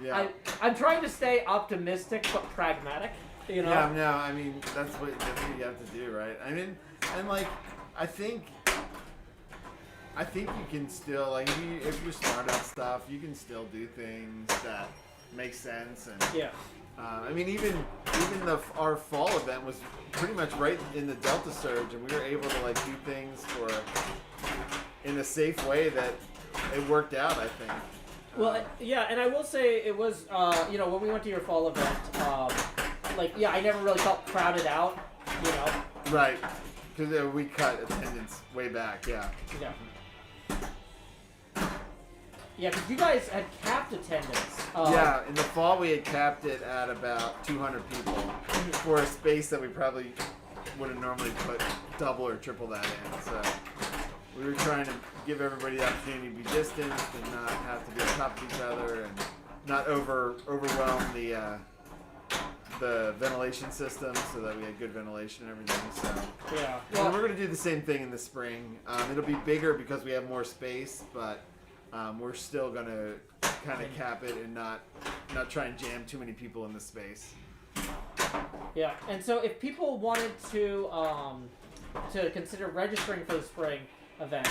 Yeah. I'm trying to stay optimistic but pragmatic. You know. Yeah. No. I mean, that's what you have to do, right? I mean, and like, I think you can still like if you're smart about stuff, you can still do things that make sense. And yeah. I mean, even our fall event was pretty much right in the Delta surge, and we were able to like do things in a safe way that it worked out. I think. Well, yeah, and I will say it was, you know, when we went to your fall event, like, yeah, I never really felt crowded out, you know. Right, because we cut attendance way back. Yeah. Yeah. Yeah, because you guys had capped attendance. Yeah, in the fall we had capped it at about 200 people for a space that we probably would have normally put double or triple that in. So we were trying to give everybody the opportunity to be distanced and not have to be on top of each other and not overwhelm the ventilation system so that we had good ventilation and everything. So yeah. Well, we're going to do the same thing in the spring. It'll be bigger because we have more space, but we're still going to kind of cap it and not try and jam too many people in the space. Yeah, and so if people wanted to consider registering for the spring event,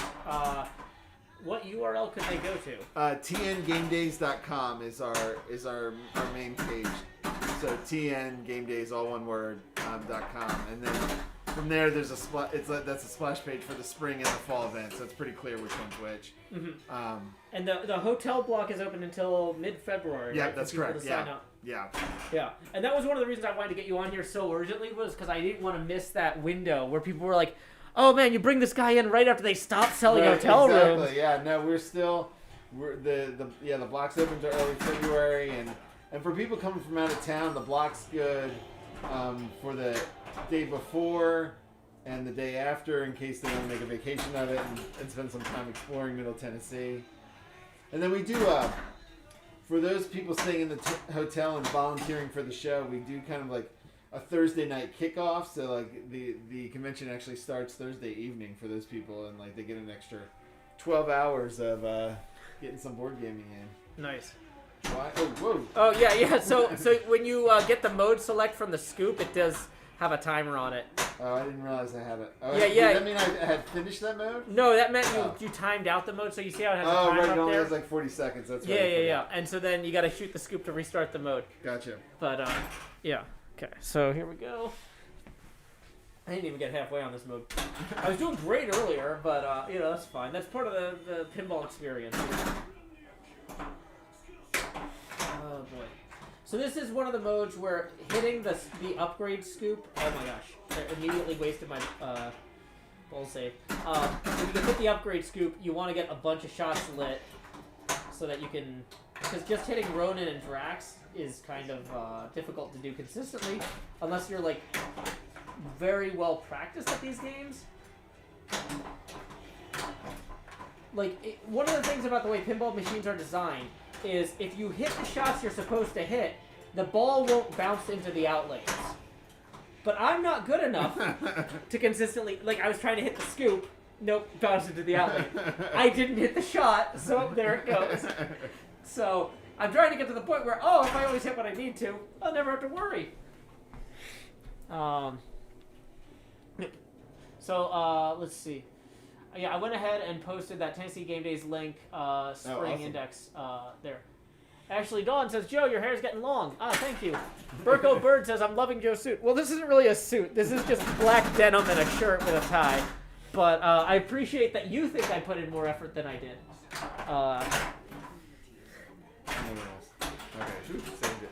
what URL could they go to? TNGamedays.com is our main page. So TNGamedays, all one word, .com, and then from there there's that's a splash page for the spring and the fall event. So it's pretty clear which one's which. Mm-hmm. And the hotel block is open until mid-February. Yeah, right, that's for people correct. to sign up. Yeah. And that was one of the reasons I wanted to get you on here so urgently was because I didn't want to miss that window where people were like, "Oh man, you bring this guy in right after they stop selling hotel rooms." Exactly. Yeah. No, the block's open to early February, and for people coming from out of town, the block's good for the day before and the day after in case they want to make a vacation of it and spend some time exploring Middle Tennessee. And then we do, for those people staying in the hotel and volunteering for the show, we do kind of like a Thursday night kickoff. So like the convention actually starts Thursday evening for those people, and like they get an extra 12 hours of getting some board gaming in. Nice. Why? Oh, whoa. Oh yeah. So when you get the mode select from the scoop, it does have a timer on it. Oh, I didn't realize I had it. Oh, yeah. Does that mean I had finished that mode? No, that meant you timed out the mode, so you see how it has a timer right, it up only there? has like 40 seconds. That's right. Yeah. And so then you got to shoot the scoop to restart the mode. Gotcha. But yeah. Okay. So here we go. I didn't even get halfway on this mode. I was doing great earlier, but that's fine. That's part of the pinball experience. Oh boy. So this is one of the modes where hitting the upgrade scoop. Oh my gosh! I immediately wasted my ball save. When you hit the upgrade scoop, you want to get a bunch of shots lit so that you can. Because just hitting Ronin and Drax is kind of difficult to do consistently, unless you're like very well practiced at these games. Like one of the things about the way pinball machines are designed is if you hit the shots you're supposed to hit, the ball won't bounce into the outlays. But I'm not good enough to consistently, like I was trying to hit the scoop, nope, bounced into the outlay. I didn't hit the shot, so there it goes. So I'm trying to get to the point where, if I always hit what I need to, I'll never have to worry. So let's see. Yeah, I went ahead and posted that Tennessee Game Days link, spring awesome. index there. Ashley Dawn says, Joe, your hair's getting long. Ah, thank you. Burko Bird says, I'm loving Joe's suit. Well, this isn't really a suit. This is just black denim and a shirt with a tie. But I appreciate that you think I put in more effort than I did. Okay, shoot, saved it.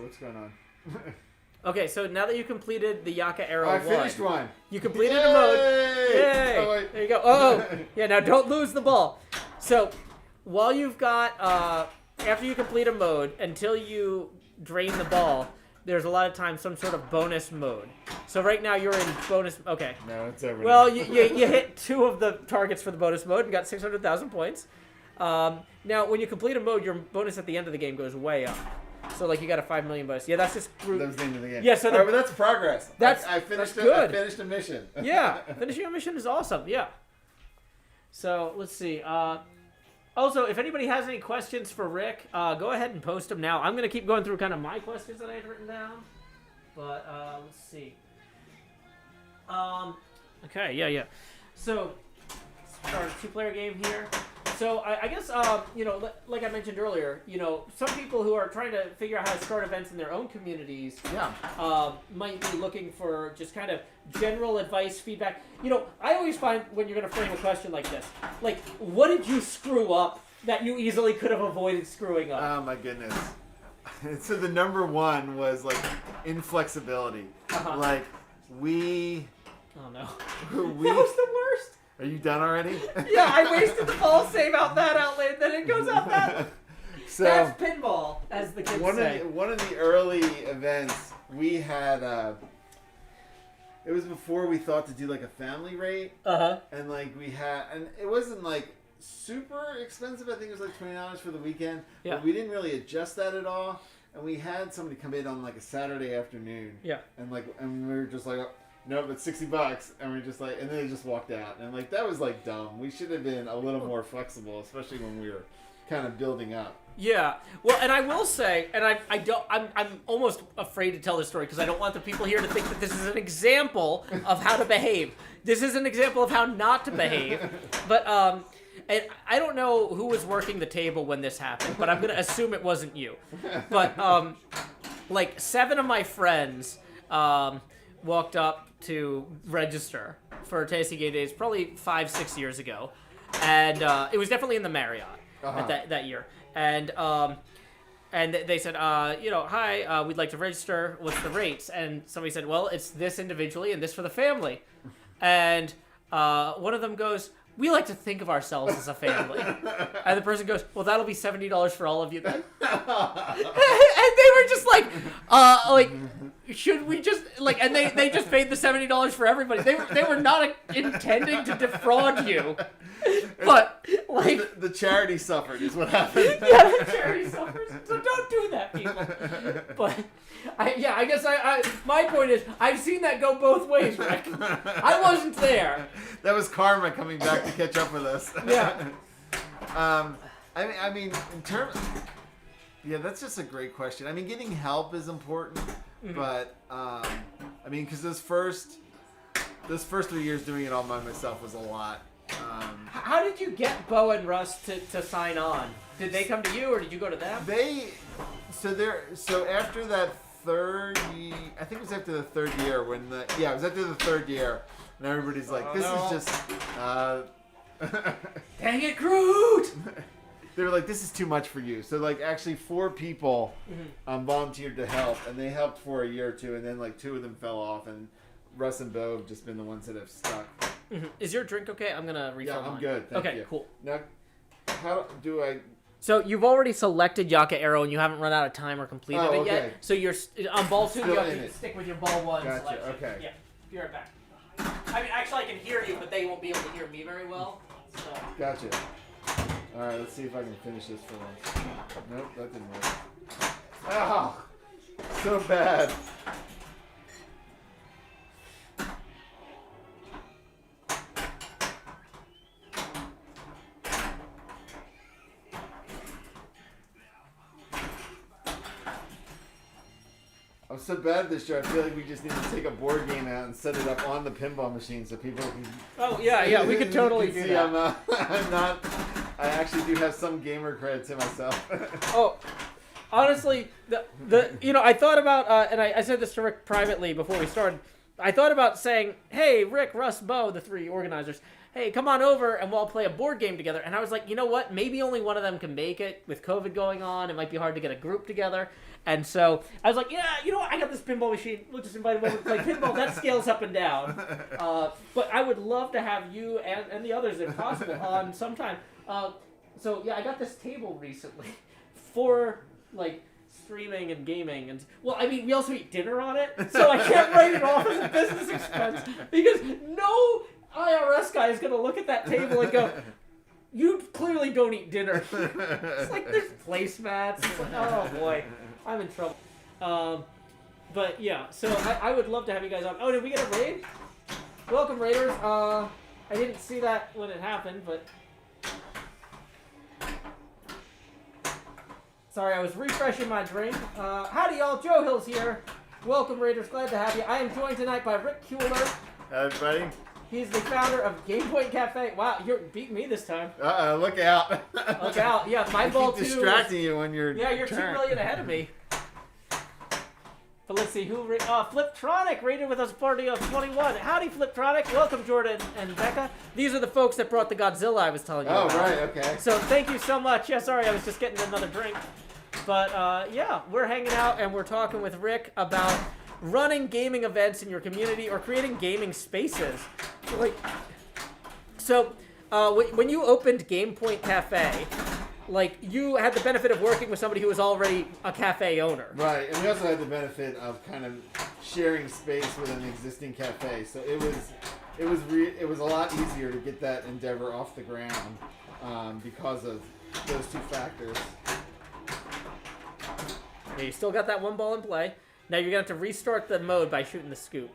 What's going on? Okay, so now that you completed the Yaka Arrow I finished one. You completed a mode. Yay! Oh, wait. There you go. Oh, yeah, now don't lose the ball. So, while you've got, after you complete a mode, until you drain the ball, there's a lot of times some sort of bonus mode. So right now you're in bonus, okay. No, it's over. Well, you hit 2 of the targets for the bonus mode and got 600,000 points. Now, when you complete a mode, your bonus at the end of the game goes way up. So, like, you got a 5 million bonus. Yeah, that's just... That was the end of the game. Yeah, so... But that's progress. I finished that's good. I finished a mission. Yeah, finishing a mission is awesome, yeah. So, let's see. Also, if anybody has any questions for Rick, go ahead and post them now. I'm going to keep going through kind of my questions that I had written down. But, let's see. Okay, yeah. So, start a 2-player game here. So I guess, like I mentioned earlier, some people who are trying to figure out how to start events in their own communities might be looking for just kind of general advice, feedback. I always find when you're going to frame a question like this, like, what did you screw up that you easily could have avoided screwing up? Oh, my goodness. So the number one was, like, inflexibility. Uh-huh. Like, we... Oh, no. That was the worst. Are you done already? Yeah, I wasted the ball save out that outlet, then it goes out that. So that's pinball, as the kids say. One of the early events, we had, it was before we thought to do like a family rate. Uh-huh. And like and it wasn't like super expensive. I think it was like $20 for the weekend. Yeah. But we didn't really adjust that at all. And we had somebody come in on like a Saturday afternoon. Yeah. And we were just like, nope, it's $60, and we're just like, and then they just walked out, and like that was like dumb. We should have been a little more flexible, especially when we were kind of building up. Yeah, well, and I will say, and I'm almost afraid to tell this story because I don't want the people here to think that this is an example of how to behave. This is an example of how not to behave, but and I don't know who was working the table when this happened, but I'm gonna assume it wasn't you. But like 7 of my friends walked up to register for Tennessee Game Days probably 5-6 years ago, and it was definitely in the Marriott at that year, and they said, hi, we'd like to register. What's the rates? And somebody said, well, it's this individually and this for the family, and one of them goes, we like to think of ourselves as a family. And the person goes, well, that'll be $70 for all of you then. And they were just like, should we just, like, and they just paid the $70 for everybody. They were not intending to defraud you. But, like... The charity suffered is what happened. Yeah, the charity suffers. So don't do that, people. But, I guess my point is, I've seen that go both ways, Rick. I wasn't there. That was karma coming back to catch up with us. Yeah. I mean, in terms... Yeah, that's just a great question. I mean, getting help is important, but, I mean, because those first 3 years doing it all by myself was a lot. How did you get Bo and Russ to sign on? Did they come to you, or did you go to them? So after that third year, I think it was after the third year it was after the third year, and everybody's like, this is just, dang it, Groot! They were like, this is too much for you. So like actually 4 people volunteered to help, and they helped for a year or two, and then like 2 of them fell off, and Russ and Bo have just been the ones that have stuck. Is your drink okay? I'm gonna refill mine. Yeah, I'm good. Thank you. Cool. Now, how do I... So you've already selected Yaka Arrow, and you haven't run out of time or completed it yet. So you're on ball 2. You have to stick with your ball 1 selection. Okay. Yeah. Be right back. I mean, actually, I can hear you, but they won't be able to hear me very well. So. Gotcha. All right, let's see if I can finish this for once. Nope, that didn't work. Oh, so bad. I'm so bad at this show. I feel like we just need to take a board game out and set it up on the pinball machine so people can. Oh yeah, we could totally do see that. I'm not. I actually do have some gamer credit to myself. Oh, honestly, I thought about, and I said this to Rick privately before we started. I thought about saying, hey, Rick, Russ, Bo, the three organizers, hey, come on over and we'll all play a board game together. And I was like, you know what? Maybe only one of them can make it with COVID going on. It might be hard to get a group together. And so I was like, yeah, you know what? I got this pinball machine. We'll just invite them over to play pinball. That scales up and down. But I would love to have you and the others, if possible, on sometime. So, yeah, I got this table recently for, streaming and gaming. And well, I mean, we also eat dinner on it, so I can't write it off as a business expense because no IRS guy is going to look at that table and go, you clearly don't eat dinner. It's like there's placemats. It's like, oh boy, I'm in trouble. But yeah, so I would love to have you guys on. Oh, did we get a raid? Welcome, Raiders. I didn't see that when it happened, but sorry, I was refreshing my drink. Howdy, y'all. Joe Hill's here. Welcome, Raiders. Glad to have you. I am joined tonight by Rick Keuler. Hi, everybody. He's the founder of Game Point Cafe. Wow, you're beating me this time. Look out. Look out. Yeah, my ball too. Distracting you when you're. Yeah, you're 2 million ahead of me. But let's see who. Fliptronic rated with us a party of 21. Howdy, Fliptronic. Welcome, Jordan and Becca. These are the folks that brought the Godzilla I was telling you about. Oh, right. Okay. So thank you so much. Yeah, sorry, I was just getting another drink. But yeah, we're hanging out and we're talking with Rick about running gaming events in your community or creating gaming spaces. So when you opened Game Point Cafe, you had the benefit of working with somebody who was already a cafe owner. Right, and we also had the benefit of kind of sharing space with an existing cafe. So it was a lot easier to get that endeavor off the ground because of those two factors. Yeah, you still got that one ball in play. Now you're gonna have to restart the mode by shooting the scoop.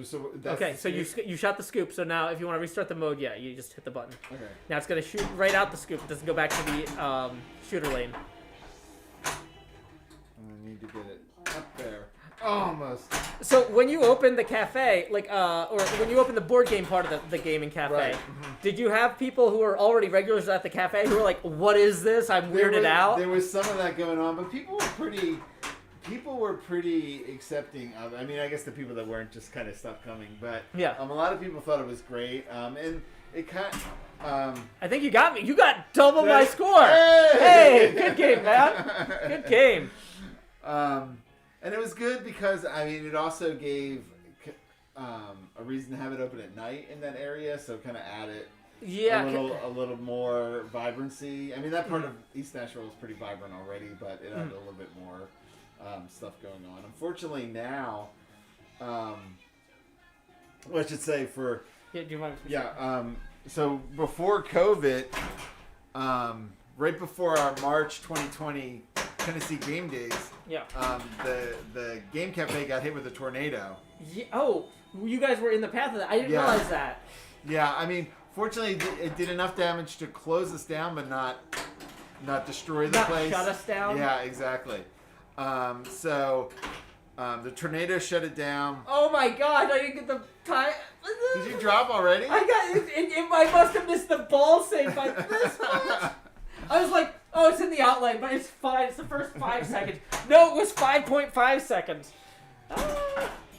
So So you shot the scoop. So now if you want to restart the mode, yeah, you just hit the button. Okay. Now it's gonna shoot right out the scoop. It doesn't go back to the shooter lane. I need to get it up there. Almost. So when you opened the cafe, or when you opened the board game part of the gaming cafe, right. Mm-hmm. Did you have people who were already regulars at the cafe who were like, "What is this? I'm weirded out." There was some of that going on, but people were pretty accepting of it. I mean, I guess the people that weren't just kind of stopped coming, but yeah, a lot of people thought it was great, and it kind of, I think you got me. You got double my score. Hey, good game, man. Good game. And it was good because, I mean, it also gave a reason to have it open at night in that area, so kind of added a little more vibrancy. I mean, that part of East Nashville was pretty vibrant already, but it added a little bit more stuff going on. Unfortunately, now, well, I should say for... Yeah, do you mind? So before COVID, right before our March 2020 Tennessee Game Days, the Game Cafe got hit with a tornado. Yeah, oh, you guys were in the path of that. I didn't realize that. Yeah, I mean, fortunately, it did enough damage to close us down, but not destroy the place. Not shut us down? Yeah, exactly. So the tornado shut it down. Oh my god, I didn't get the time. Did you drop already? I got it. I must have missed the ball save by this much. I was like, oh, it's in the outline, but it's fine. It's the first 5 seconds. No, it was 5.5 seconds.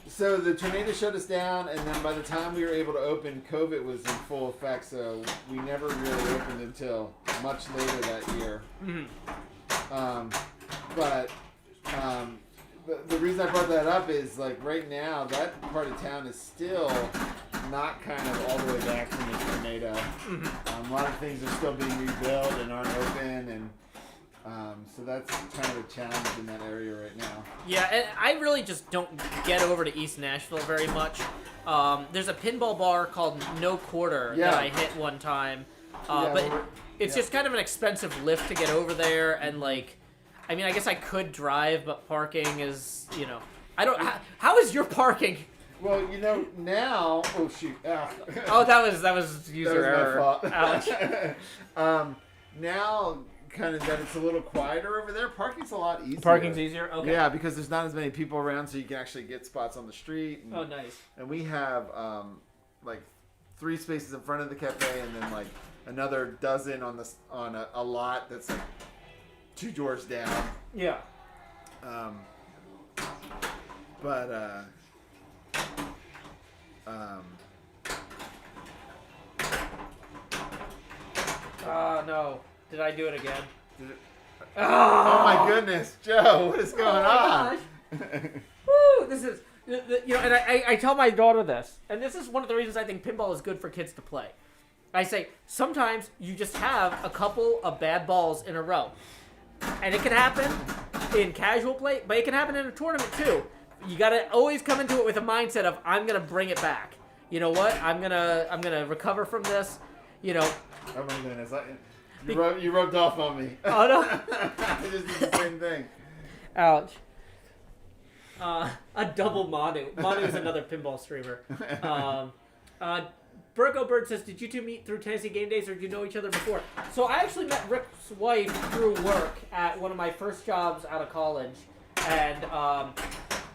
So the tornado shut us down, and then by the time we were able to open, COVID was in full effect, so we never really opened until much later that year. Mm-hmm. But the reason I brought that up is, right now, that part of town is still not kind of all the way back from the tornado. Mm-hmm. A lot of things are still being rebuilt and aren't open, and so that's kind of a challenge in that area right now. Yeah, and I really just don't get over to East Nashville very much. There's a pinball bar called No Quarter that I hit one time, but it's just kind of an expensive lift to get over there, and I mean, I guess I could drive, but parking is, I don't. How is your parking? Well, now. Oh shoot! Oh, that was user error. My fault. Ouch. Now kind of that it's a little quieter over there. Parking's a lot easier. Parking's easier? Okay. Yeah, because there's not as many people around, so you can actually get spots on the street. And, Oh, nice. And we have like 3 spaces in front of the cafe, and then like another dozen on a lot that's like 2 doors down. Yeah. No. Did I do it again? Oh my goodness, Joe, what is going on? Woo! This is, you know, and I tell my daughter this, and this is one of the reasons I think pinball is good for kids to play. I say, sometimes you just have a couple of bad balls in a row. And it can happen in casual play, but it can happen in a tournament too. You gotta always come into it with a mindset of, I'm gonna bring it back. You know what? I'm gonna recover from this. You know. Oh my goodness! You rubbed off on me. Oh no! I just did the same thing. Ouch. A double Manu. Manu is another pinball streamer. Burko Bird says, did you two meet through Tennessee Game Days, or did you know each other before? So I actually met Rick's wife through work at one of my first jobs out of college, and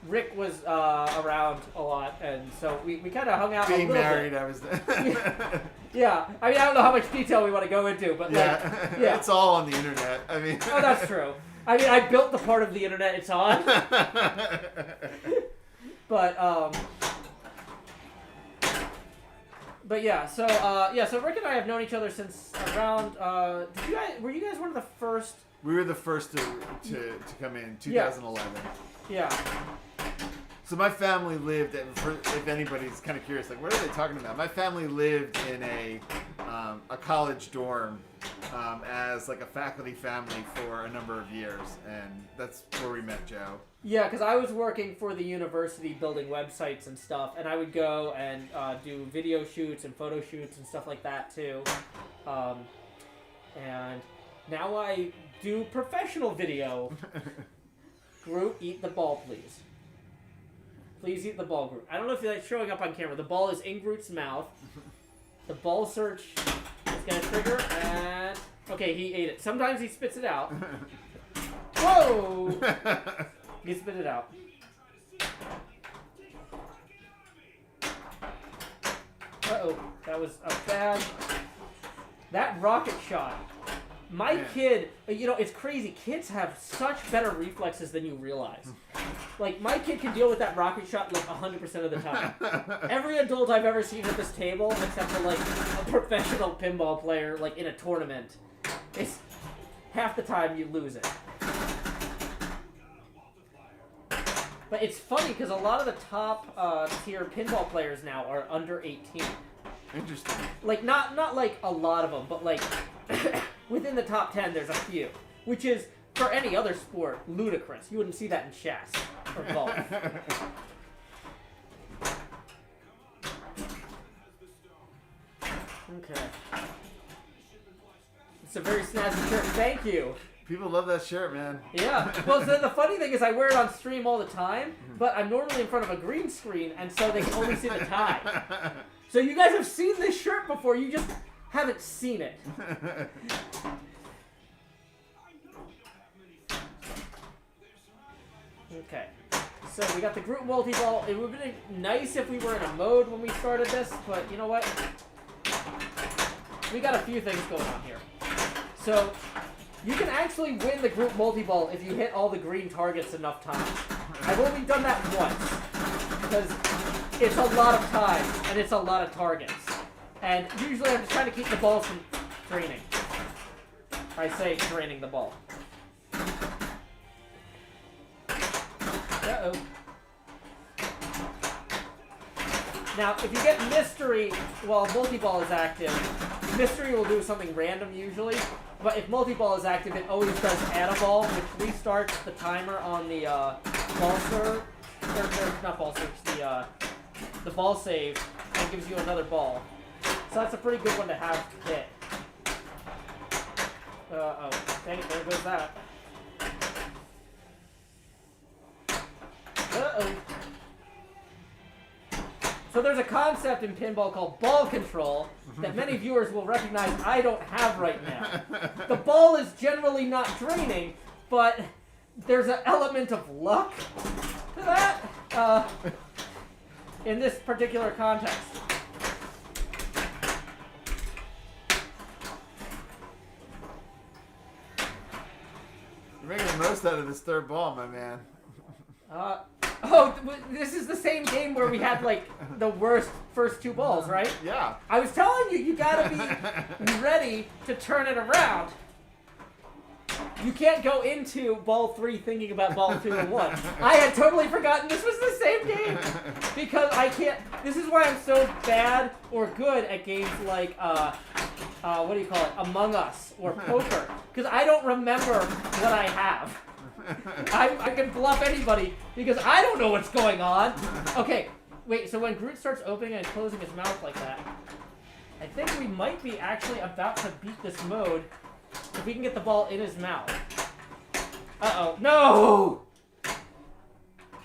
Rick was around a lot, and so we kind of hung out Being a little married, bit. I was there. Yeah, I mean, I don't know how much detail we want to go into, but yeah. It's all on the internet. I mean, Oh, that's true. I mean, I built the part of the internet it's on. But yeah, so Rick and I have known each other since around. Were you guys one of the first? We were the first to come in 2011. Yeah. So my family lived, if anybody's kind of curious, like, what are they talking about? My family lived in a college dorm as like a faculty family for a number of years, and that's where we met Joe. Yeah, because I was working for the university building websites and stuff, and I would go and do video shoots and photo shoots and stuff like that too. And now I do professional video. Groot, eat the ball, please. Please eat the ball, Groot. I don't know if that's showing up on camera. The ball is in Groot's mouth. The ball search is going to trigger, and... Okay, he ate it. Sometimes he spits it out. Whoa! He spit it out. Uh-oh. That was a bad... That rocket shot. My kid, you know, it's crazy. Kids have such better reflexes than you realize. Like, my kid can deal with that rocket shot like 100% of the time. Every adult I've ever seen at this table, except for like a professional pinball player, like in a tournament, it's half the time you lose it. But it's funny because a lot of the top tier pinball players now are under 18. Interesting. Like, not like a lot of them, but like within the top 10, there's a few. Which is, for any other sport, ludicrous. You wouldn't see that in chess or golf. Okay. It's a very snazzy shirt. Thank you. People love that shirt, man. Yeah. Well, the funny thing is I wear it on stream all the time, but I'm normally in front of a green screen, and so they can only see the tie. So you guys have seen this shirt before, you just haven't seen it. Okay. So we got the group multi-ball. It would have been nice if we were in a mode when we started this, but you know what? We got a few things going on here. So you can actually win the group multi-ball if you hit all the green targets enough times. I've only done that once, because it's a lot of time, and it's a lot of targets. And usually I'm just trying to keep the balls from draining. I say draining the ball. Uh-oh. Now, if you get mystery while multi-ball is active, mystery will do something random usually. But if multi-ball is active, it always does add a ball, which restarts the timer on the ball serve, or not ball search, the ball save, and gives you another ball. So that's a pretty good one to have hit. Uh-oh. Dang it, there goes that. Uh-oh. So there's a concept in pinball called ball control that many viewers will recognize I don't have right now. The ball is generally not draining, but there's an element of luck to that in this particular context. You're making the most out of this third ball, my man. This is the same game where we had like the worst first two balls, right? Yeah. I was telling you, you gotta be ready to turn it around. You can't go into ball 3 thinking about ball 2 and 1. I had totally forgotten this was the same game because I can't. This is why I'm so bad or good at games like what do you call it, Among Us or poker, because I don't remember what I have. I can bluff anybody because I don't know what's going on. Okay, wait. So when Groot starts opening and closing his mouth like that, I think we might be actually about to beat this mode. If we can get the ball in his mouth. Uh-oh. No!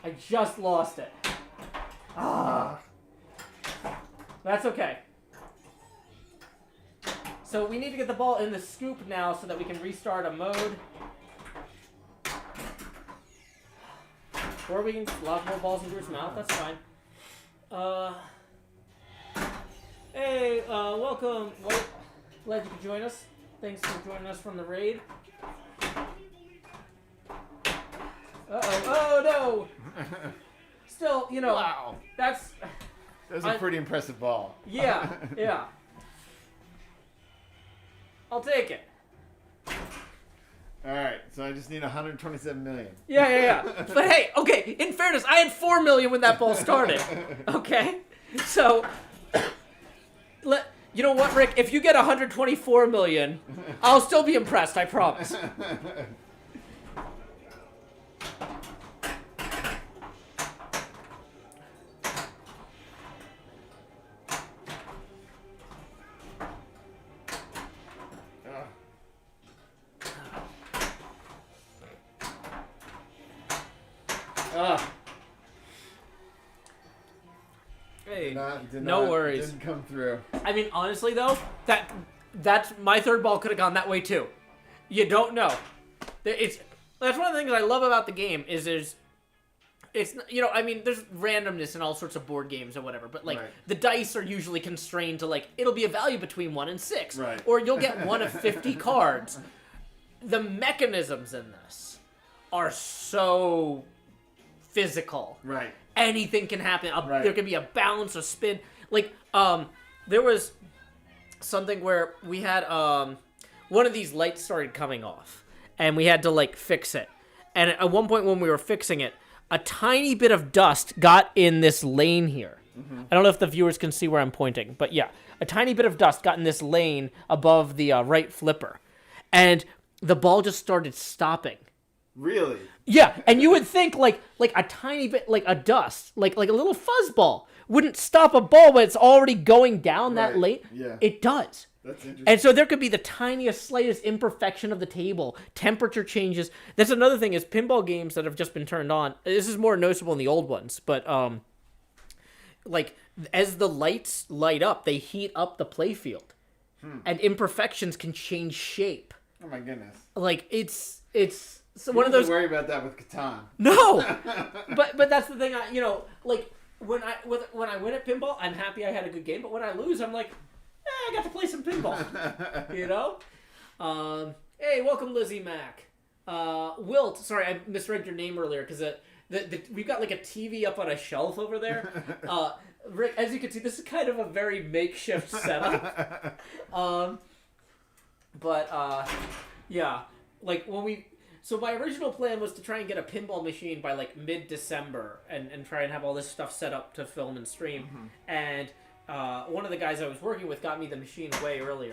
I just lost it. Ah. That's okay. So we need to get the ball in the scoop now so that we can restart a mode. Or we can lob more balls in Groot's mouth. That's fine. Hey, welcome. Glad you could join us. Thanks for joining us from the raid. Uh-oh. Oh, no! Still, you know, Wow. That was a pretty impressive ball. Yeah, yeah. I'll take it. All right, so I just need 127 million. Yeah. But hey, okay, in fairness, I had 4 million when that ball started. Okay? So, you know what, Rick? If you get 124 million, I'll still be impressed, I promise. Hey, no worries. Didn't come through. I mean, honestly though, that's my third ball could have gone that way too. You don't know. That's one of the things I love about the game is there's randomness in all sorts of board games or whatever, but like the dice are usually constrained to like it'll be a value between 1 and 6, right? Or you'll get 1 of 50 cards. The mechanisms in this are so physical, right? Anything can happen. There can be a bounce, a spin. Like, there was something where we had one of these lights started coming off, and we had to like fix it. And at one point when we were fixing it, a tiny bit of dust got in this lane here. Mm-hmm. I don't know if the viewers can see where I'm pointing, but yeah, a tiny bit of dust got in this lane above the right flipper, and the ball just started stopping. Really? Yeah, and you would think like a tiny bit, like a dust, like a little fuzzball wouldn't stop a ball when it's already going down that late. Yeah. It does. That's interesting. And so there could be the tiniest, slightest imperfection of the table, temperature changes. That's another thing is pinball games that have just been turned on. This is more noticeable in the old ones, but like as the lights light up, they heat up the playfield, and imperfections can change shape. Oh my goodness! Like it's. So you one of those. Don't worry about that with Catan. No, but that's the thing. Like when I win at pinball, I'm happy I had a good game. But when I lose, I'm like, I got to play some pinball. Hey, welcome, Lizzie Mack. Wilt. Sorry, I misread your name earlier because we've got like a TV up on a shelf over there. Rick, as you can see, this is kind of a very makeshift setup. Yeah, like when we. So my original plan was to try and get a pinball machine by like mid-December and try and have all this stuff set up to film and stream. Mm-hmm. And one of the guys I was working with got me the machine way earlier.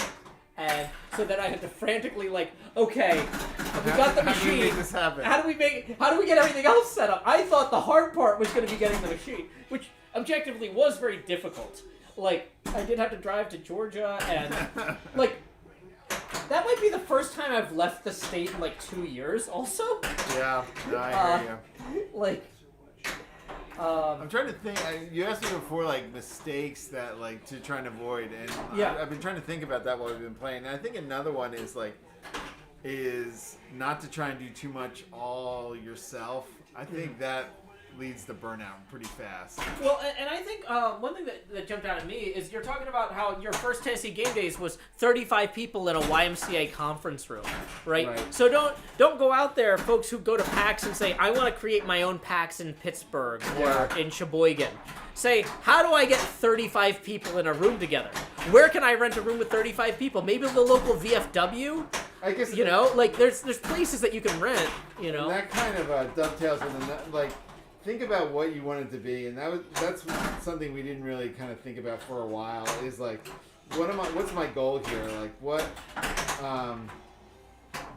And so then I had to frantically like, okay, we got the machine. How do we make this happen? How do we get everything else set up? I thought the hard part was going to be getting the machine, which objectively was very difficult. Like, I did have to drive to Georgia and like... That might be the first time I've left the state in like 2 years also. Yeah, I hear you. Like, I'm trying to think. You asked me before, like, mistakes that, like, to try and avoid, and Yeah. I've been trying to think about that while we've been playing. And I think another one is, like, is not to try and do too much all yourself. I think that leads to burnout pretty fast. Well, and I think one thing that jumped out at me is you're talking about how your first Tennessee game days was 35 people in a YMCA conference room, right? So don't go out there, folks who go to PAX and say, I want to create my own PAX in Pittsburgh or in Sheboygan. Say, how do I get 35 people in a room together? Where can I rent a room with 35 people? Maybe the local VFW? I guess, you know, like there's places that you can rent, you know. And that kind of dovetails with like, think about what you want it to be, and that's something we didn't really kind of think about for a while. Is like, what's my goal here? Like, what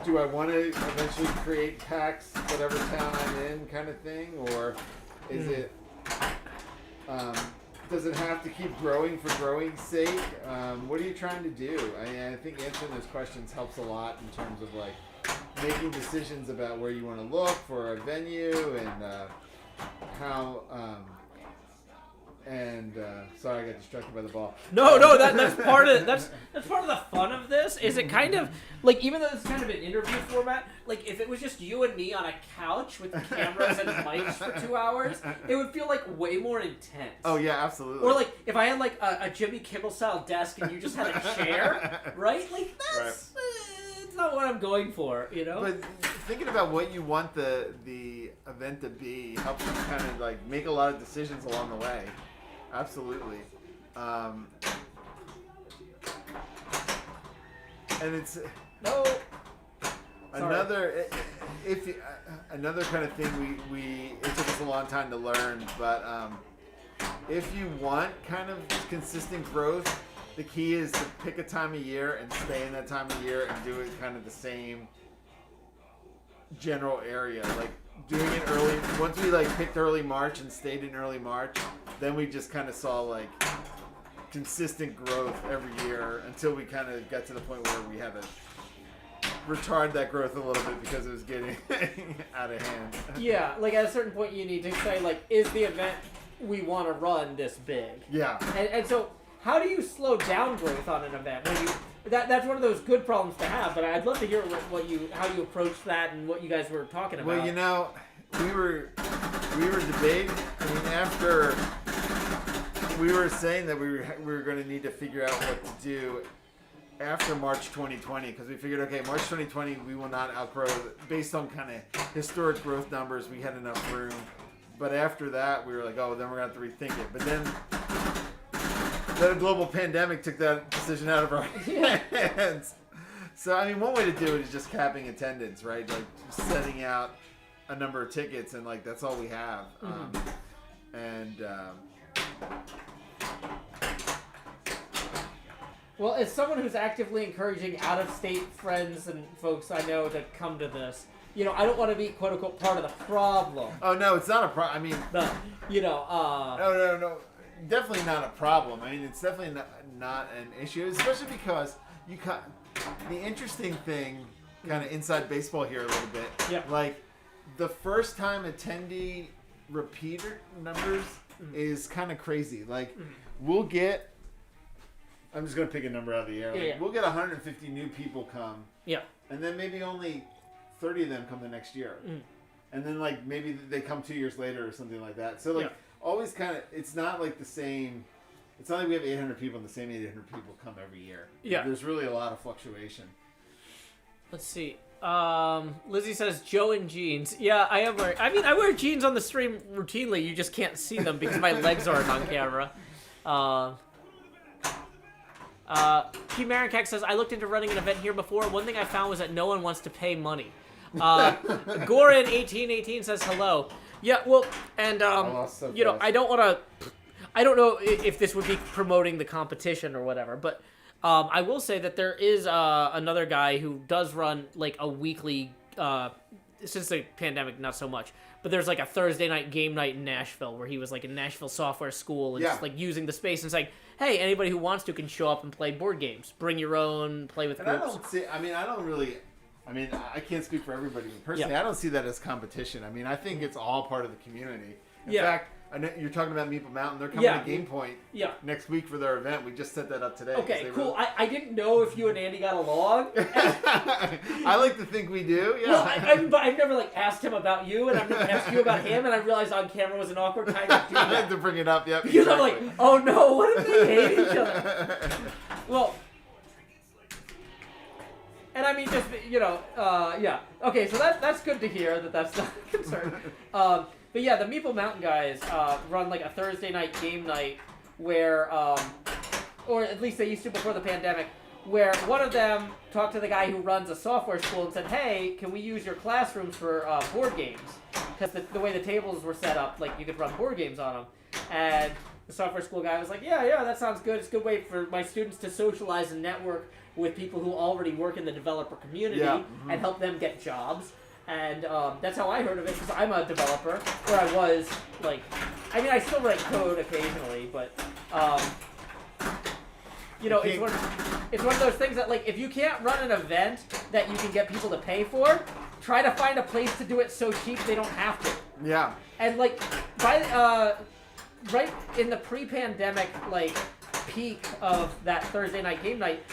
do I want to eventually create PAX, whatever town I'm in, kind of thing, or is it? Does it have to keep growing for growing's sake? What are you trying to do? I think answering those questions helps a lot in terms of like making decisions about where you want to look for a venue and how. Sorry, I got distracted by the ball. No, that's part of that's part of the fun of this. Is it kind of like, even though it's kind of an interview format, like if it was just you and me on a couch with cameras and mics for 2 hours, it would feel like way more intense. Oh yeah, absolutely. Or like if I had like a Jimmy Kimmel style desk and you just had a chair, right? Like that's it's not what I'm going for, you know. But thinking about what you want the event to be helps you kind of like make a lot of decisions along the way. Absolutely. And it's another another kind of thing we it took us a long time to learn, but if you want kind of consistent growth, the key is to pick a time of year and stay in that time of year and do it kind of the same general area. Like doing it early. Once we like picked early March and stayed in early March, then we just kind of saw like consistent growth every year until we kind of got to the point where we had to retard that growth a little bit because it was getting out of hand. Yeah, like at a certain point you need to say like, is the event we want to run this big? Yeah. And so how do you slow down growth on an event when you that's one of those good problems to have, but I'd love to hear how you approached that and what you guys were talking about. Well, you know, we were debating. I mean, after we were saying that we were going to need to figure out what to do after March 2020, because we figured, okay, March 2020 we will not outgrow based on kind of historic growth numbers. We had enough room, but after that we were like, oh, then we're going to have to rethink it. But then a global pandemic took that decision out of our hands. So, I mean, one way to do it is just capping attendance, right? Like setting out a number of tickets, and like that's all we have. Well, as someone who's actively encouraging out-of-state friends and folks I know to come to this, you know, I don't want to be quote unquote part of the problem. Oh no, it's not a problem. I mean, No. Definitely not a problem. I mean, it's definitely not an issue, especially because the interesting thing, kind of inside baseball here a little bit. Yeah. Like the first time attendee repeater numbers is kind of crazy. Like we'll get. I'm just gonna pick a number out of the air. Like, we'll get 150 new people come. Yeah. And then maybe only 30 of them come the next year. And then like maybe they come 2 years later or something like that. So like. Always kind of, it's not like the same, it's not like we have 800 people and the same 800 people come every year. Yeah. There's really a lot of fluctuation. Let's see. Lizzie says, Joe in jeans. Yeah, I wear jeans on the stream routinely. You just can't see them because my legs aren't on camera. P. Marinkak says, I looked into running an event here before. One thing I found was that no one wants to pay money. Gorin1818 says hello. Yeah, well, and you know, I don't know if this would be promoting the competition or whatever, but I will say that there is another guy who does run like a weekly, since the pandemic, not so much, but there's like a Thursday night game night in Nashville where he was like in Nashville Software School and just like using the space, and it's like, hey, anybody who wants to can show up and play board games, bring your own, play with groups. I can't speak for everybody, but personally, I don't see that as competition. I mean, I think it's all part of the community. In fact, I know you're talking about Meeple Mountain. They're coming to Game Point Yeah. next week for their event. We just set that up today. Okay, cool. I didn't know if you and Andy got along. I like to think we do. Yeah. Well, but I've never asked him about you, and I've never asked you about him, and I realized on camera was an awkward time to do I that. had to bring it up. Yep. Because exactly. I'm like, oh no, what if they hate each other? Well. And I mean, just, yeah. Okay, so that's good to hear that that's not a concern. But yeah, the Meeple Mountain guys run a Thursday night game night where, or at least they used to before the pandemic, where one of them talked to the guy who runs a software school and said, hey, can we use your classrooms for board games? Because the way the tables were set up, you could run board games on them. And the software school guy was like, yeah, that sounds good. It's a good way for my students to socialize and network with people who already work in the developer community and help them get jobs. And that's how I heard of it, because I'm a developer, where I was, I still write code occasionally, but, it's one of those things that, if you can't run an event that you can get people to pay for, try to find a place to do it so cheap they don't have to. Yeah. And, right in the pre-pandemic, peak of that Thursday night game night,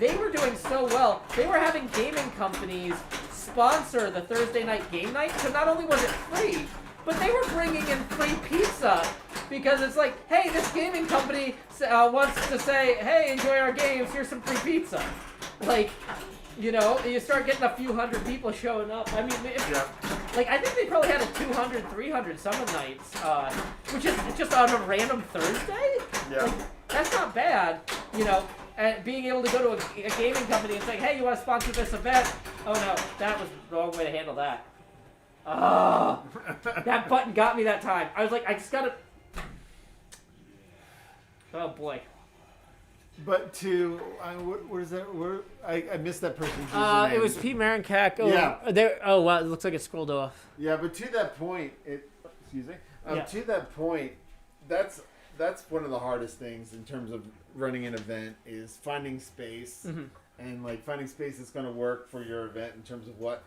they were doing so well, they were having gaming companies sponsor the Thursday night game night, so not only was it free, but they were bringing in free pizza, because it's hey, this gaming company wants to say, hey, enjoy our games, here's some free pizza. You start getting a few hundred people showing up. I mean, I think they probably had a 200, 300 summer nights, which is just on a random Thursday. Yeah. That's not bad, and being able to go to a gaming company and say, hey, you want to sponsor this event? Oh no, that was the wrong way to handle that. Oh, that button got me that time. I was I just gotta... Oh boy. But what is that? I missed that person's username. It was P. Marincac. Oh, yeah. Oh wow, it looks like it scrolled off. Yeah, but to that point, excuse me. To that point, that's one of the hardest things in terms of running an event is finding space and finding space that's going to work for your event in terms of what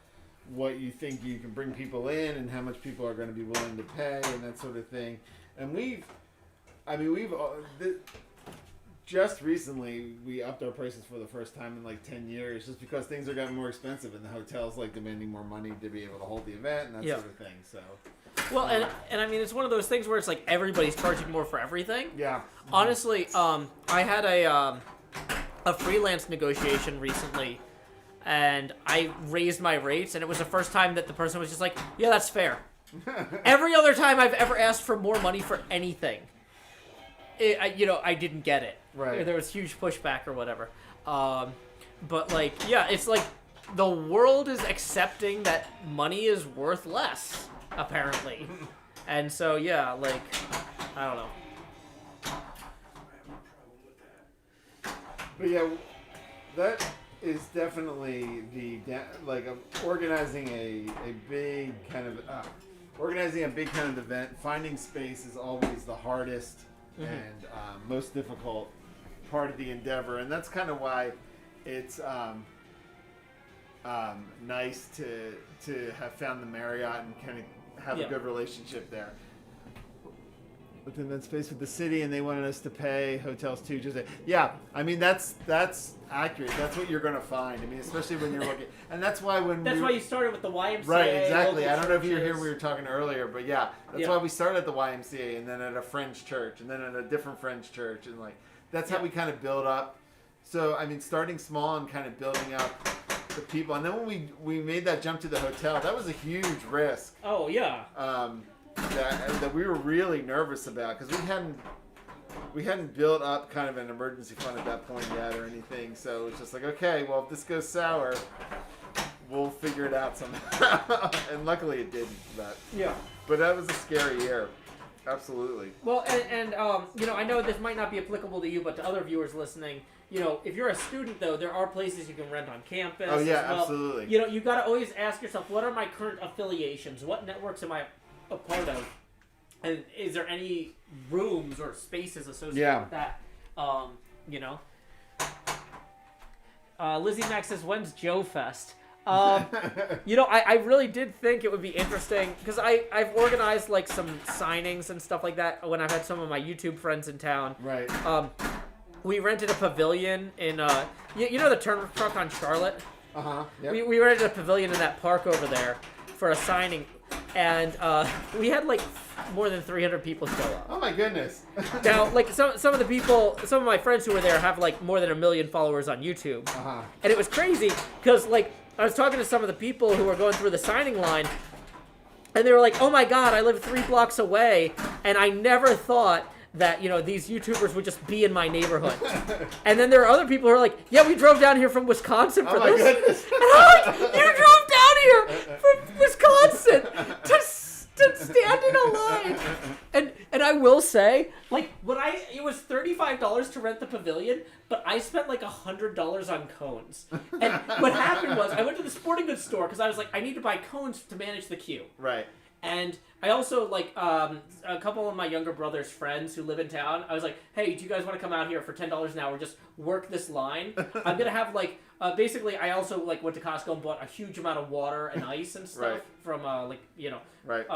you think you can bring people in and how much people are going to be willing to pay and that sort of thing. And just recently, we upped our prices for the first time in 10 years, just because things are getting more expensive and the hotel's demanding more money to be able to hold the event and that sort of thing. So, well, and I mean, it's one of those things where it's everybody's charging more for everything. Yeah. Honestly, I had a freelance negotiation recently, and I raised my rates, and it was the first time that the person was just yeah, that's fair. Every other time I've ever asked for more money for anything, I didn't get it. Right. There was huge pushback or whatever. But it's the world is accepting that money is worth less, apparently. And so, yeah, I don't know. But yeah, that is definitely organizing a big kind of event. Finding space is always the hardest and most difficult part of the endeavor, and that's kind of why it's nice to have found the Marriott and kind of have a good relationship there within that space with the city, and they wanted us to pay hotels too. I mean that's accurate. That's what you're going to find. I mean, especially when you're looking, and that's why why you started with the YMCA. Right, exactly. I don't know if you were here when we were talking earlier, but that's why we started at the YMCA and then at a French church and then at a different French church, and that's how we kind of build up. So I mean, starting small and kind of building up the people, and then when we made that jump to the hotel, that was a huge risk. Oh yeah. That we were really nervous about, because we hadn't built up kind of an emergency fund at that point yet or anything. So it's just okay, well, if this goes sour, we'll figure it out somehow. And luckily it didn't. But that was a scary year. Absolutely. Well, and I know this might not be applicable to you, but to other viewers listening, if you're a student, though, there are places you can rent on campus. Oh, yeah, as well. Absolutely. You got to always ask yourself, what are my current affiliations? What networks am I a part of? And is there any rooms or spaces associated with that? Lizzie Max says, when's Joe Fest? I really did think it would be interesting because I've organized like some signings and stuff like that when I've had some of my YouTube friends in town. Right. We rented a pavilion in you know the Turner Truck on Charlotte. Yep. We rented a pavilion in that park over there for a signing, and we had like more than 300 people show up. Oh my goodness. Now, like some of the people, some of my friends who were there have like more than 1 million followers on YouTube, and it was crazy because like I was talking to some of the people who were going through the signing line, and they were like, "Oh my God, I live 3 blocks away, and I never thought that these YouTubers would just be in my neighborhood." And then there are other people who are like, "Yeah, we drove down here from Wisconsin for this." Goodness. And I'm like, "You drove down here from Wisconsin to stand in a line." And I will say, like, it was $35 to rent the pavilion, but I spent like $100 on cones. And what happened was I went to the sporting goods store because I was like, I need to buy cones to manage the queue. Right. And I also, like, a couple of my younger brother's friends who live in town, I was like, "Hey, do you guys want to come out here for $10 an hour, just work this line?" I'm going to have, like, basically, I also, like, went to Costco and bought a huge amount of water and ice and stuff from, Right.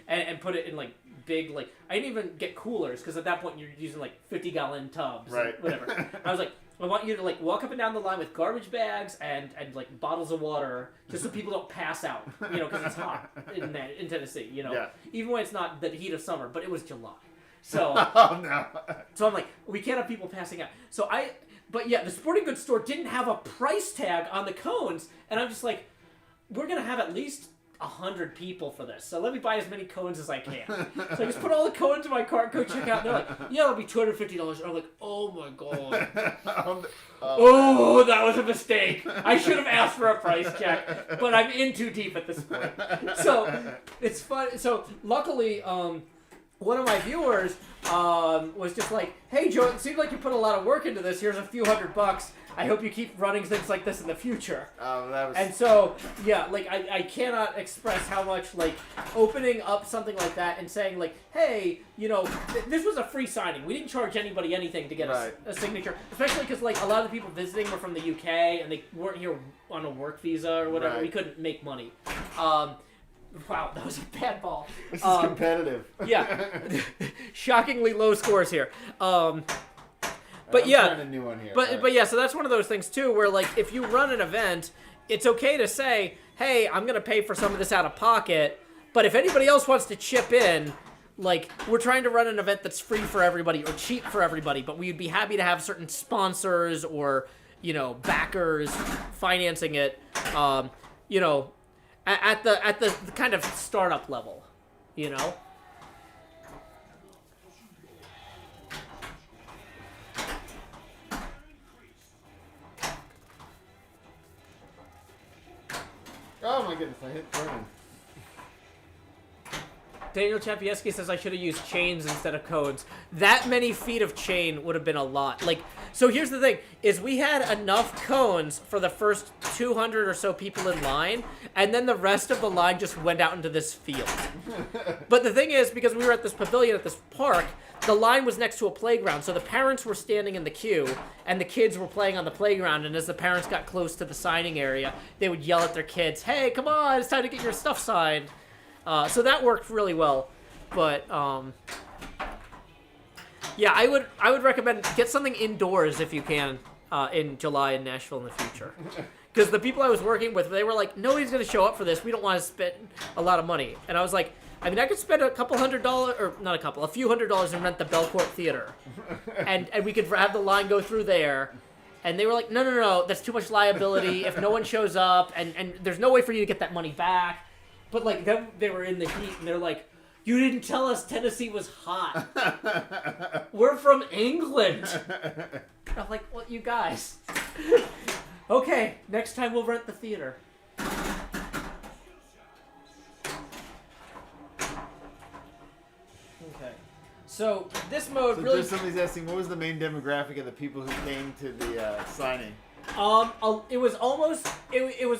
And put it in, like, big, like, I didn't even get coolers, because at that point you're using, like, 50-gallon tubs. Right. And whatever. I was like, I want you to, like, walk up and down the line with garbage bags and like, bottles of water, just so people don't pass out, because it's hot in Tennessee, Yeah. Even when it's not the heat of summer, but it was July. So, Oh, no. so I'm like, we can't have people passing out. But yeah, the sporting goods store didn't have a price tag on the cones, and I'm just like, we're going to have at least 100 people for this, so let me buy as many cones as I can. So I just put all the cones in my cart, go check out, and they're like, "Yeah, it'll be $250. And I'm like, "Oh my God. Oh, that was a mistake. I should have asked for a price check, but I'm in too deep at this point." So it's fun. So luckily, one of my viewers was just like, "Hey, Joe, it seems like you put a lot of work into this. Here's a few $100. I hope you keep running things like this in the future." That was... And so, yeah, like, I cannot express how much, like, opening up something like that and saying, like, "Hey, this was a free signing. We didn't charge anybody anything to get a signature." Especially because, like, a lot of the people visiting were from the UK, and they weren't here on a work visa or whatever. Right. We couldn't make money. Wow, that was a bad ball. This is competitive. Yeah. Shockingly low scores here. But I'm yeah, trying a new one here. but yeah, so that's one of those things too, where like if you run an event, it's okay to say, "Hey, I'm gonna pay for some of this out of pocket," but if anybody else wants to chip in, like, we're trying to run an event that's free for everybody or cheap for everybody, but we'd be happy to have certain sponsors or backers financing it, at the kind of startup level, Oh my goodness, I hit Vernon. Daniel Chapieski says I should have used chains instead of cones. That many feet of chain would have been a lot. Like, so here's the thing, is we had enough cones for the first 200 or so people in line, and then the rest of the line just went out into this field. But the thing is, because we were at this pavilion at this park, the line was next to a playground, so the parents were standing in the queue, and the kids were playing on the playground, and as the parents got close to the signing area, they would yell at their kids, "Hey, come on, it's time to get your stuff signed." So that worked really well, but yeah, I would recommend get something indoors if you can in July in Nashville in the future, because the people I was working with, they were like, "Nobody's gonna show up for this. We don't want to spend a lot of money," and I was like, I mean, I could spend a few $100s and rent the Belcourt Theater, and we could have the line go through there. And they were like, no, that's too much liability if no one shows up, and there's no way for you to get that money back. But like they were in the heat, and they're like, "You didn't tell us Tennessee was hot. We're from England." I'm like, "Well, you guys." Okay, next time we'll rent the theater. Okay. So this mode really. Somebody's asking, what was the main demographic of the people who came to the signing? It was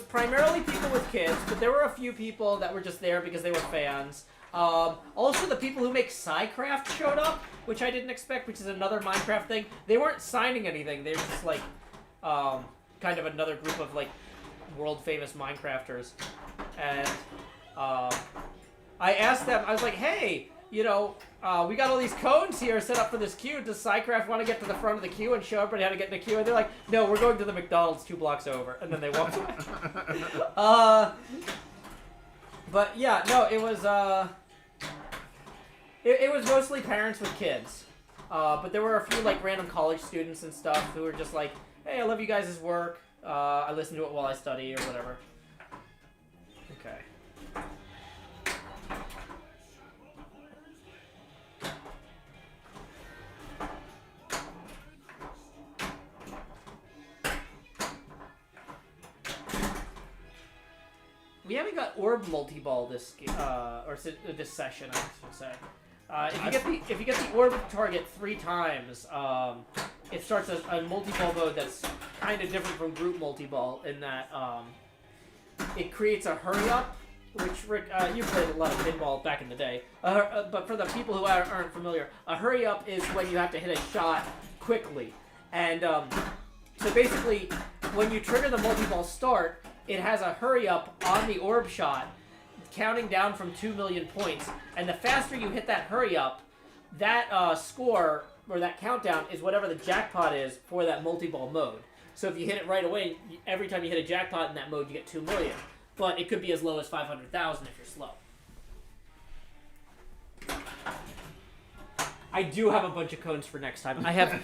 primarily people with kids, but there were a few people that were just there because they were fans. Also, the people who make SciCraft showed up, which I didn't expect, which is another Minecraft thing. They weren't signing anything. They were just like, kind of another group of like world famous Minecrafters, and I asked them. I was like, "Hey, we got all these cones here set up for this queue. Does Psycraft want to get to the front of the queue and show everybody how to get in the queue?" And they're like, "No, we're going to the McDonald's 2 blocks over." And then they walked away. But yeah, no, it was it was mostly parents with kids. But there were a few like random college students and stuff who were just like, "Hey, I love you guys' work. I listen to it while I study or whatever." Okay. We haven't got orb multi-ball this this session, I should say. If you get the orb target 3 times, it starts a multi-ball mode that's kind of different from group multi-ball in that it creates a hurry up, which Rick, you played a lot of pinball back in the day. But for the people who aren't familiar, a hurry up is when you have to hit a shot quickly, and so basically when you trigger the multi-ball start, it has a hurry up on the orb shot, counting down from 2 million points. And the faster you hit that hurry up, that score, or that countdown, is whatever the jackpot is for that multi-ball mode. So if you hit it right away, every time you hit a jackpot in that mode, you get 2 million. But it could be as low as 500,000 if you're slow. I do have a bunch of cones for next time. I have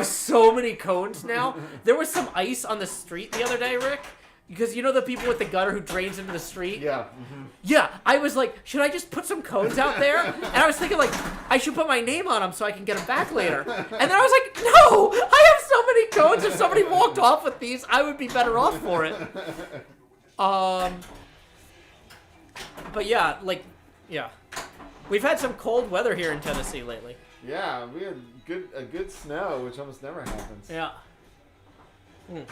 so many cones now. There was some ice on the street the other day, Rick. Because you know the people with the gutter who drains into the street? Yeah. Mm-hmm. Yeah, I was like, should I just put some cones out there? And I was thinking, like, I should put my name on them so I can get them back later. And then I was like, no! I have so many cones. If somebody walked off with these, I would be better off for it. But yeah, we've had some cold weather here in Tennessee lately. Yeah, we had a good snow, which almost never happens. Yeah. Do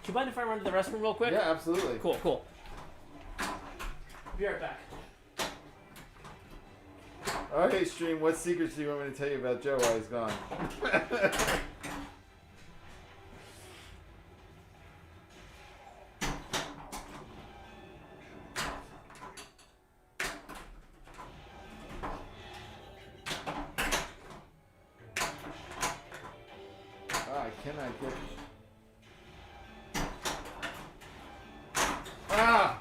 you mind if I run to the restroom real quick? Yeah, absolutely. Cool. Be right back. Okay, stream, what secrets do you want me to tell you about Joe while he's gone? I cannot get... Ah!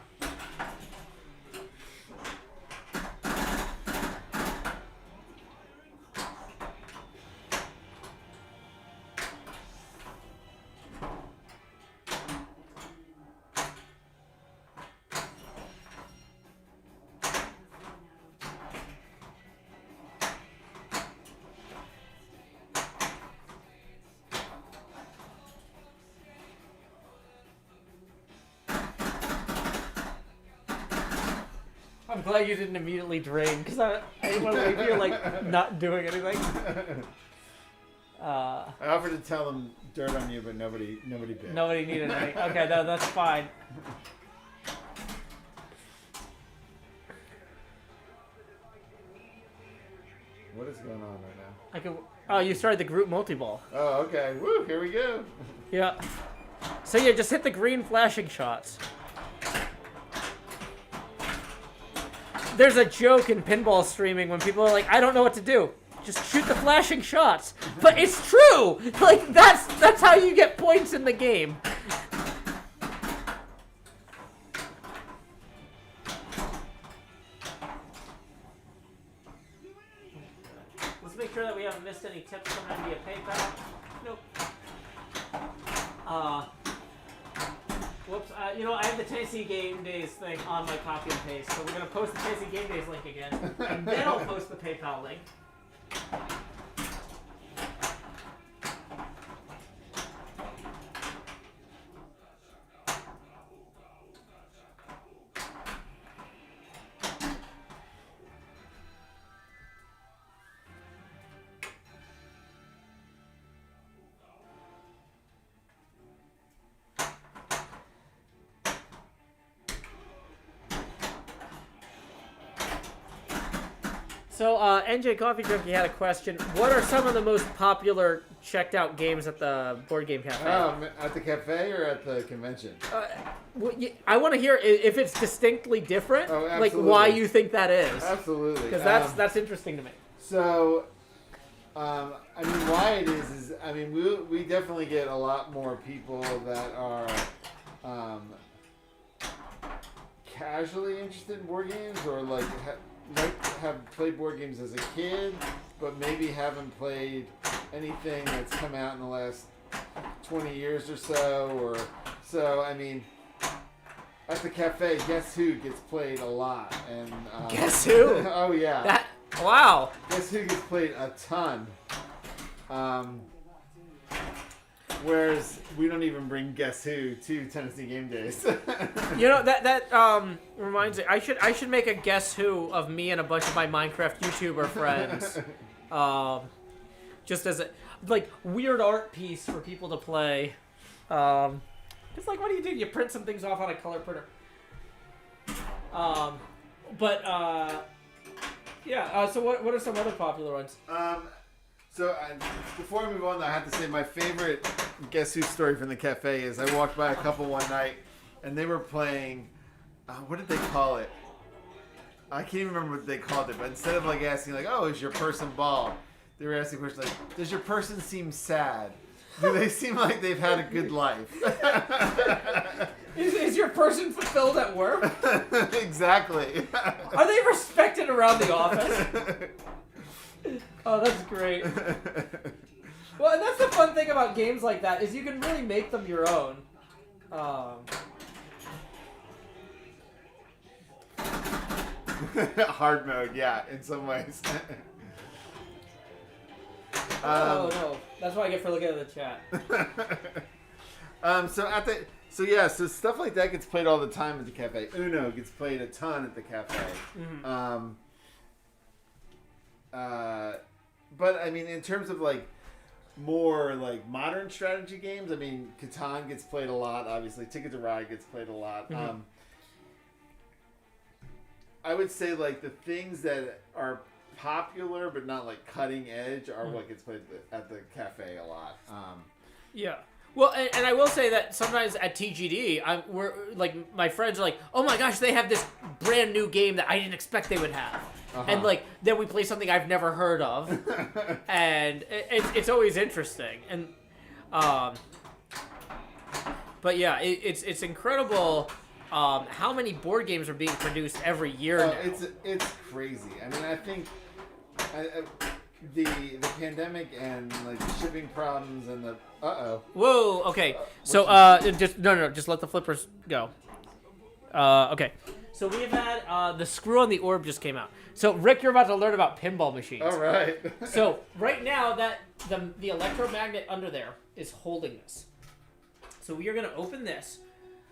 I'm glad you didn't immediately drain, because I didn't want to leave you, like, not doing anything. I offered to tell them dirt on you, but nobody bit. Nobody needed any. Okay, no, that's fine. What is going on right now? Oh, you started the group multi-ball. Oh, okay. Woo, here we go. Yeah. So yeah, just hit the green flashing shots. There's a joke in pinball streaming when people are like, I don't know what to do. Just shoot the flashing shots. But it's true! Like, that's how you get points in the game. Let's make sure that we haven't missed any tips coming in via PayPal. Nope. Whoops. I have the Tennessee Game Days thing on my copy and paste, so we're going to post the Tennessee Game Days link again, and then I'll post the PayPal link. So, NJ Coffee Junkie had a question. What are some of the most popular checked out games at the Board Game Cafe? At the cafe or at the convention? I want to hear if it's distinctly different, like why you think that is. Absolutely. Because that's interesting to me. So, I mean, why it is I mean, we definitely get a lot more people that are casually interested in board games or like have played board games as a kid, but maybe haven't played anything that's come out in the last 20 years or so. I mean, at the cafe, Guess Who gets played a lot, and Guess Who? Oh yeah. Wow. Guess Who gets played a ton. Whereas we don't even bring Guess Who to Tennessee Game Days. You know that reminds me. I should make a Guess Who of me and a bunch of my Minecraft YouTuber friends, just as a like weird art piece for people to play. It's like, what do? You print some things off on a color printer. Yeah. So what are some other popular ones? Before I move on, I have to say my favorite Guess Who story from the cafe is I walked by a couple one night, and they were playing. What did they call it? I can't even remember what they called it. But instead of like asking like, "Oh, is your person bald?" they were asking questions like, "Does your person seem sad? Do they seem like they've had a good life?" Is your person fulfilled at work? Exactly. Are they respected around the office? Oh, that's great. Well, and that's the fun thing about games like that is you can really make them your own. Hard mode, yeah, in some ways. No, that's what I get for looking at the chat. So stuff like that gets played all the time at the cafe. Uno gets played a ton at the cafe. Mm-hmm. But I mean, in terms of like more like modern strategy games, I mean, Catan gets played a lot. Obviously, Ticket to Ride gets played a lot. Mm-hmm. I would say like the things that are popular but not like cutting edge are what gets played at the cafe a lot. Yeah. Well, and I will say that sometimes at TGD, we're like my friends are like, "Oh my gosh, they have this brand new game that I didn't expect they would have," and like then we play something I've never heard of, and it's always interesting. And but yeah, it's incredible how many board games are being produced every year now. It's crazy. I mean, I think the pandemic and like the shipping problems and the Whoa. Okay. So just just let the flippers go. Okay. So we've had the screw on the orb just came out. So Rick, you're about to learn about pinball machines. All right. So right now that the electromagnet under there is holding this. So we are going to open this.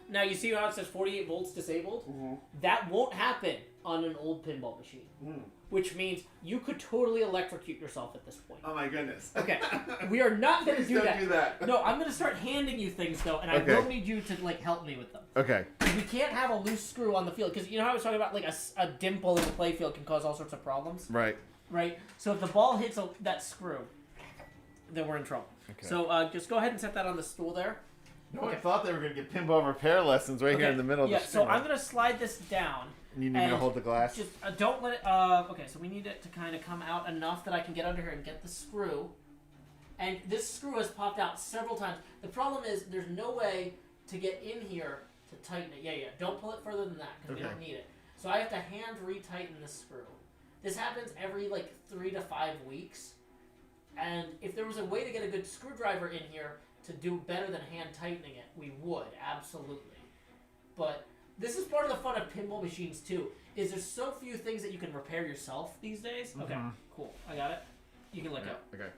Now you see how it says 48 volts disabled? Mm-hmm. That won't happen on an old pinball machine. Which means you could totally electrocute yourself at this point. Oh my goodness. Okay. We are not going to do that. Don't do that. No, I'm going to start handing you things though, and I will need you to like help me with them. Okay. We can't have a loose screw on the field because you know how I was talking about like a dimple in the play field can cause all sorts of problems. Right. Right. So if the ball hits that screw, then we're in trouble. Okay. So just go ahead and set that on the stool there. No one thought they were going to get pinball repair lessons right here in the middle of the stream. So I'm going to slide this down. You need me to hold the glass? Just don't let it... okay, so we need it to kind of come out enough that I can get under here and get the screw. And this screw has popped out several times. The problem is there's no way to get in here to tighten it. Yeah. Don't pull it further than that because we don't need it. So I have to hand retighten this screw. This happens every like 3 to 5 weeks. And if there was a way to get a good screwdriver in here to do better than hand tightening it, we would, absolutely. But this is part of the fun of pinball machines too, is there's so few things that you can repair yourself these days. Okay, cool. I got it. You can let go. Okay.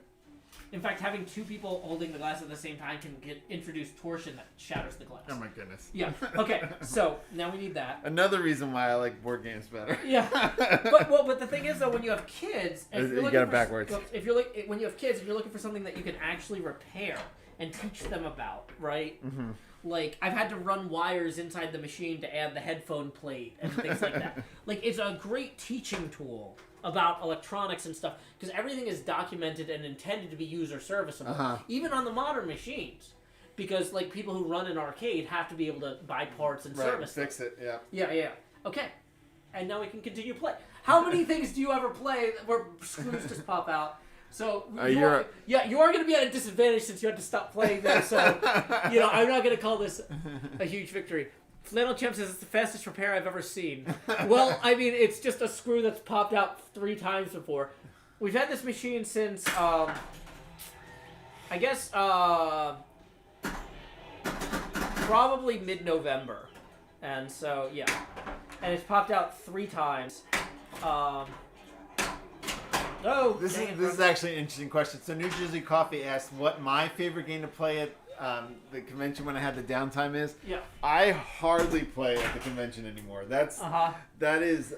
In fact, having two people holding the glass at the same time can introduce torsion that shatters the glass. Oh my goodness. Yeah. Okay. So now we need that. Another reason why I like board games better. Yeah. But the thing is though, when you have kids, and you got it backwards. If you're like when you have kids, and you're looking for something that you can actually repair and teach them about, right? Mm-hmm. Like I've had to run wires inside the machine to add the headphone plate and things like that. Like it's a great teaching tool. about electronics and stuff, because everything is documented and intended to be user serviceable, even on the modern machines. Because like people who run an arcade have to be able to buy parts and service fix them. it. Yeah. Okay, and now we can continue play. How many things do you ever play where screws just pop out? So you are going to be at a disadvantage since you had to stop playing there. So I'm not going to call this a huge victory. Flannel Champ says it's the fastest repair I've ever seen. Well, I mean, it's just a screw that's popped out 3 times before. We've had this machine since I guess probably mid-November, and so and it's popped out 3 times. This is actually an interesting question. So New Jersey Coffee asked what my favorite game to play at the convention when I had the downtime is. Yeah. I hardly play at the convention anymore. That is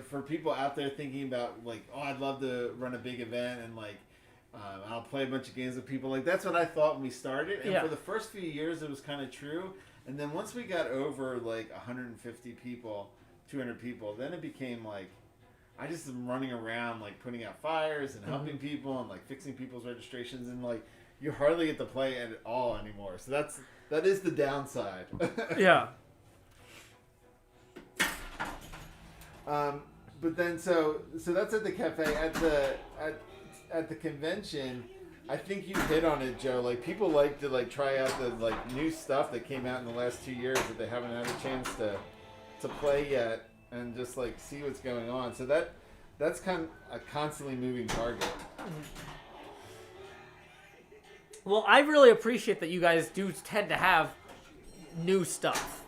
for people out there thinking about like, oh, I'd love to run a big event and like I'll play a bunch of games with people. Like that's what I thought when we started. And for the first few years, it was kind of true. And then once we got over like 150 people, 200 people, then it became like I just am running around like putting out fires and helping people and like fixing people's registrations and like you hardly get to play at all anymore. So that is the downside. Yeah. But then so that's at the cafe at the convention. I think you hit on it, Joe. Like people like to like try out the like new stuff that came out in the last 2 years that they haven't had a chance to play yet and just like see what's going on. So that's kind of a constantly moving target. Well, I really appreciate that you guys do tend to have new stuff.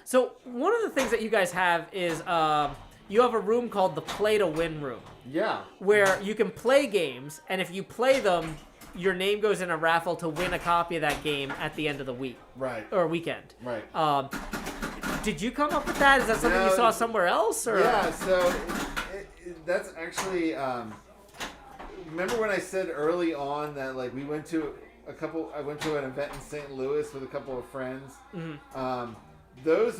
So one of the things that you guys have is you have a room called the Play to Win room. Yeah. Where you can play games, and if you play them, your name goes in a raffle to win a copy of that game at the end of the week. Right. Or weekend. Right. Did you come up with that? Is that something you saw somewhere else? Or? Yeah, so that's actually... remember when I said early on that like I went to an event in St. Louis with a couple of friends? Mm-hmm. Those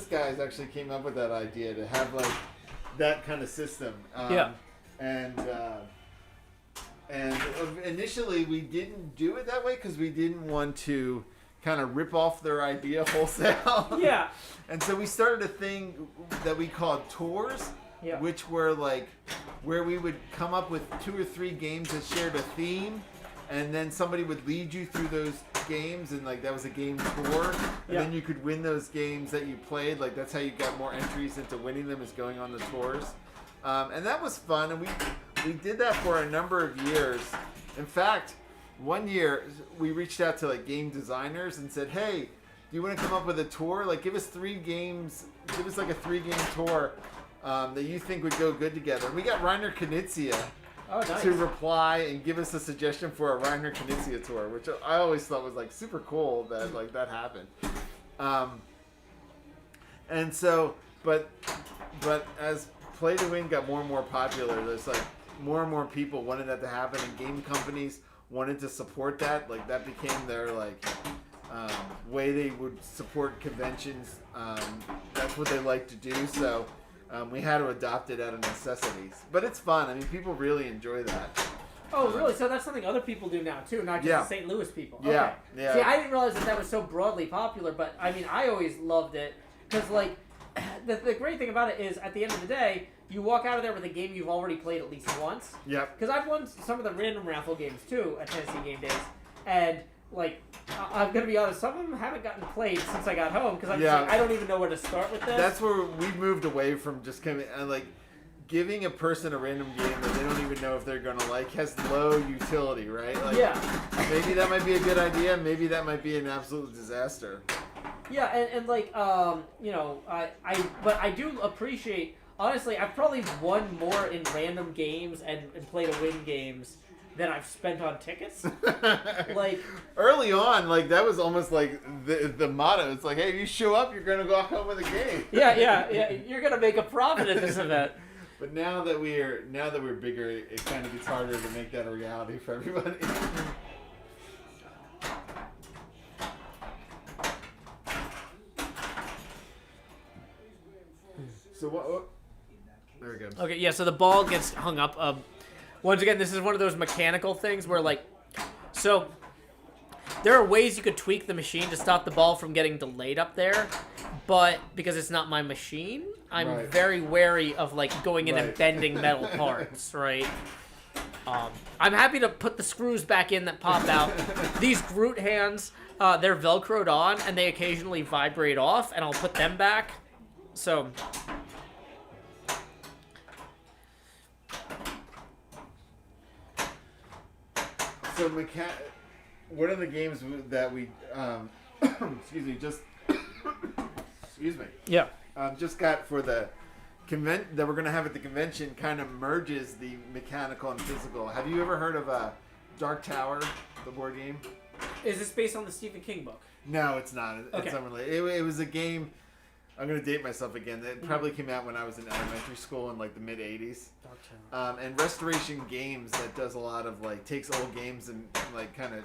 guys actually came up with that idea to have like that kind of system. And initially we didn't do it that way because we didn't want to kind of rip off their idea wholesale. Yeah. And so we started a thing that we called tours, which were like where we would come up with 2 or 3 games that shared a theme, and then somebody would lead you through those games, and like that was a game tour, and then you could win those games that you played. Like that's how you got more entries into winning them, is going on the tours. And that was fun, and we did that for a number of years. In fact, one year we reached out to like game designers and said, hey, do you want to come up with a tour? Like give us 3 games, give us like a 3-game tour that you think would go good together. And we got Reiner Knizia to reply and give us a suggestion for a Reiner Knizia tour, which I always thought was like super cool that like that happened. And so, but as Play to Win got more and more popular, there's like more and more people wanted that to happen, and game companies wanted to support that. Like that became their like way they would support conventions. That's what they like to do. So we had to adopt it out of necessity. But it's fun. I mean, people really enjoy that. Oh, really? So that's something other people do now too, not just the St. Louis people. Yeah. Okay. Yeah. See, I didn't realize that was so broadly popular, but I mean, I always loved it because like. The great thing about it is, at the end of the day, you walk out of there with a game you've already played at least once. Yep. Because I've won some of the random raffle games, too, at Tennessee Game Days. And, like, I'm going to be honest, some of them haven't gotten played since I got home. Because I'm just like, I don't even know where to start with this. That's where we moved away from just coming, like, giving a person a random game that they don't even know if they're going to like has low utility, right? Like, maybe that might be a good idea. Maybe that might be an absolute disaster. Yeah, and like, you know, but I do appreciate, honestly, I've probably won more in random games and Play to Win games than I've spent on tickets. Like early on, like that was almost like the motto. It's like, hey, if you show up, you're gonna go home with a game. Yeah, you're gonna make a profit at this event. But now that we're bigger, it kind of gets harder to make that a reality for everybody. So what? Oh, there we go. Okay, yeah, so the ball gets hung up. Once again, this is one of those mechanical things where, like, so there are ways you could tweak the machine to stop the ball from getting delayed up there, but because it's not my machine, I'm very wary of, like, going in and bending metal parts, right? I'm happy to put the screws back in that pop out. These Groot hands, they're Velcroed on, and they occasionally vibrate off, and I'll put them back. So... So, one of the games that we, excuse me, just got for the that we're gonna have at the convention kind of merges the mechanical and physical. Have you ever heard of Dark Tower, the board game? Is this based on the Stephen King book? No, it's not. Okay. It's unrelated. It was a game. I'm gonna date myself again. It probably came out when I was in elementary school in like the mid '80s. And Restoration Games that does a lot of like takes old games and like kind of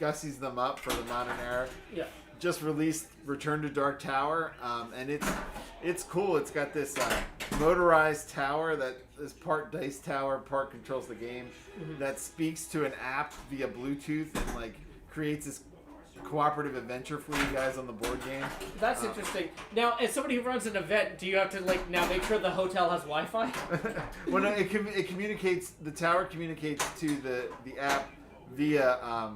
gussies them up for the modern era. Yeah. Just released Return to Dark Tower, and it's cool. It's got this motorized tower that is part dice tower, part controls the game. That speaks to an app via Bluetooth and like creates this cooperative adventure for you guys on the board game. That's interesting. Now, as somebody who runs an event, do you have to like now make sure the hotel has Wi-Fi? Well, no, it communicates. The tower communicates to the app via.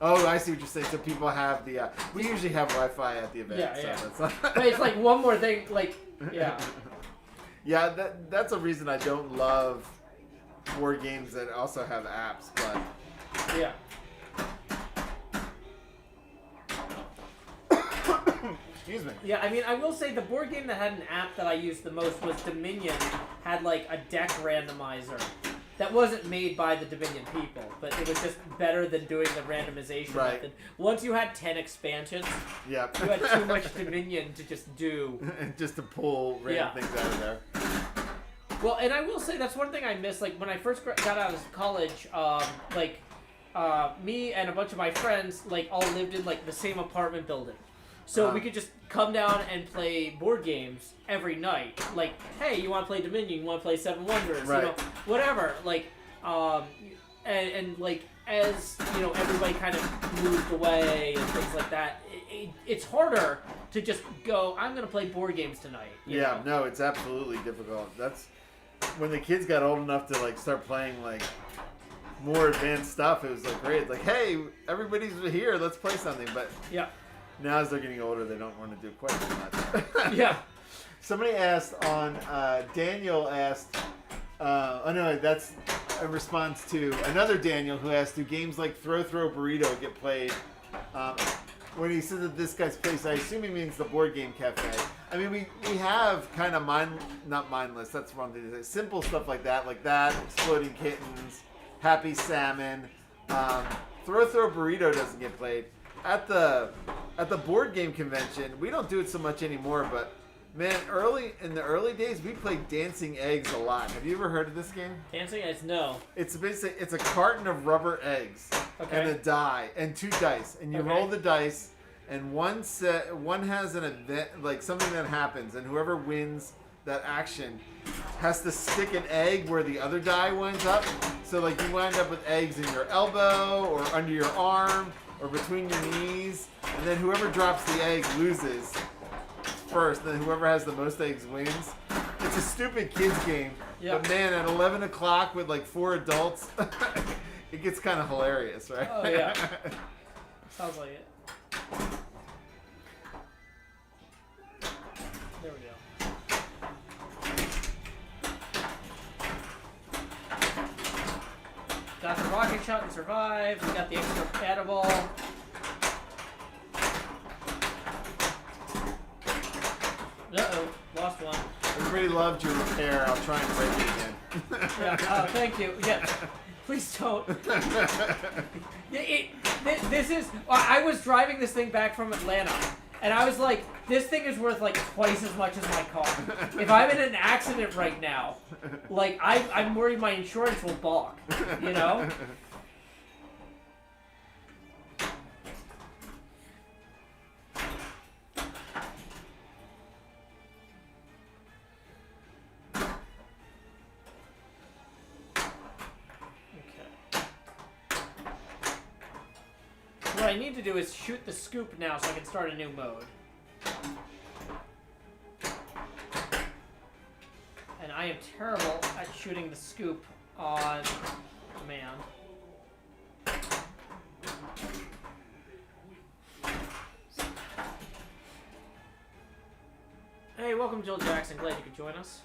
Oh, I see what you're saying. So people have the. We usually have Wi-Fi at the event. Yeah, so yeah. That's not... But it's like one more thing. Like, yeah. Yeah, that's a reason I don't love board games that also have apps, but. Yeah. Excuse me. Yeah, I mean, I will say the board game that had an app that I used the most was Dominion. Had like a deck randomizer that wasn't made by the Dominion people, but it was just better than doing the randomization method. Once you had 10 expansions, you had too much Dominion to just do. Just to pull random things out of there. Well, and I will say that's one thing I miss. Like when I first got out of college, me and a bunch of my friends like all lived in like the same apartment building. So we could just come down and play board games every night. Like, hey, you want to play Dominion? You want to play Seven Wonders? Right. You know, whatever. Like, and like as you know, everybody kind of moved away and things like that. It's harder to just go. I'm going to play board games tonight. You know? No, it's absolutely difficult. That's when the kids got old enough to like start playing like more advanced stuff. It was like great. It's like, hey, everybody's here. Let's play something. But now as they're getting older, they don't want to do quite as much. Yeah. Somebody asked on, Daniel asked, that's a response to another Daniel who asked, do games like Throw Burrito get played? When he said that this guy's place, I assume he means the board game cafe. I mean, we have kind of not mindless, that's the wrong thing to say, simple stuff like that, Exploding Kittens, Happy Salmon. Throw Burrito doesn't get played. At the board game convention, we don't do it so much anymore, but man, in the early days, we played Dancing Eggs a lot. Have you ever heard of this game? Dancing Eggs, no. It's basically a carton of rubber eggs and a die and 2 dice, and you roll the dice, and one has an event, like something that happens, and whoever wins that action has to stick an egg where the other die winds up. So like you wind up with eggs in your elbow or under your arm or between your knees, and then whoever drops the egg loses first, then whoever has the most eggs wins. It's a stupid kids game, but man, at 11 o'clock with like 4 adults, it gets kind of hilarious, right? Oh yeah. Sounds like it. There we go. Got the rocket shot and survived. We got the extra edible. Uh-oh, lost one. Everybody loved your repair. I'll try and break it again. Yeah, thank you. Yeah, please don't. This is. I was driving this thing back from Atlanta, and I was like, this thing is worth like twice as much as my car. If I'm in an accident right now, like I'm worried my insurance will balk. You know. what I need to do is shoot the scoop now so I can start a new mode. And I am terrible at shooting the scoop on command. Hey, welcome Jill Jackson. Glad you could join us.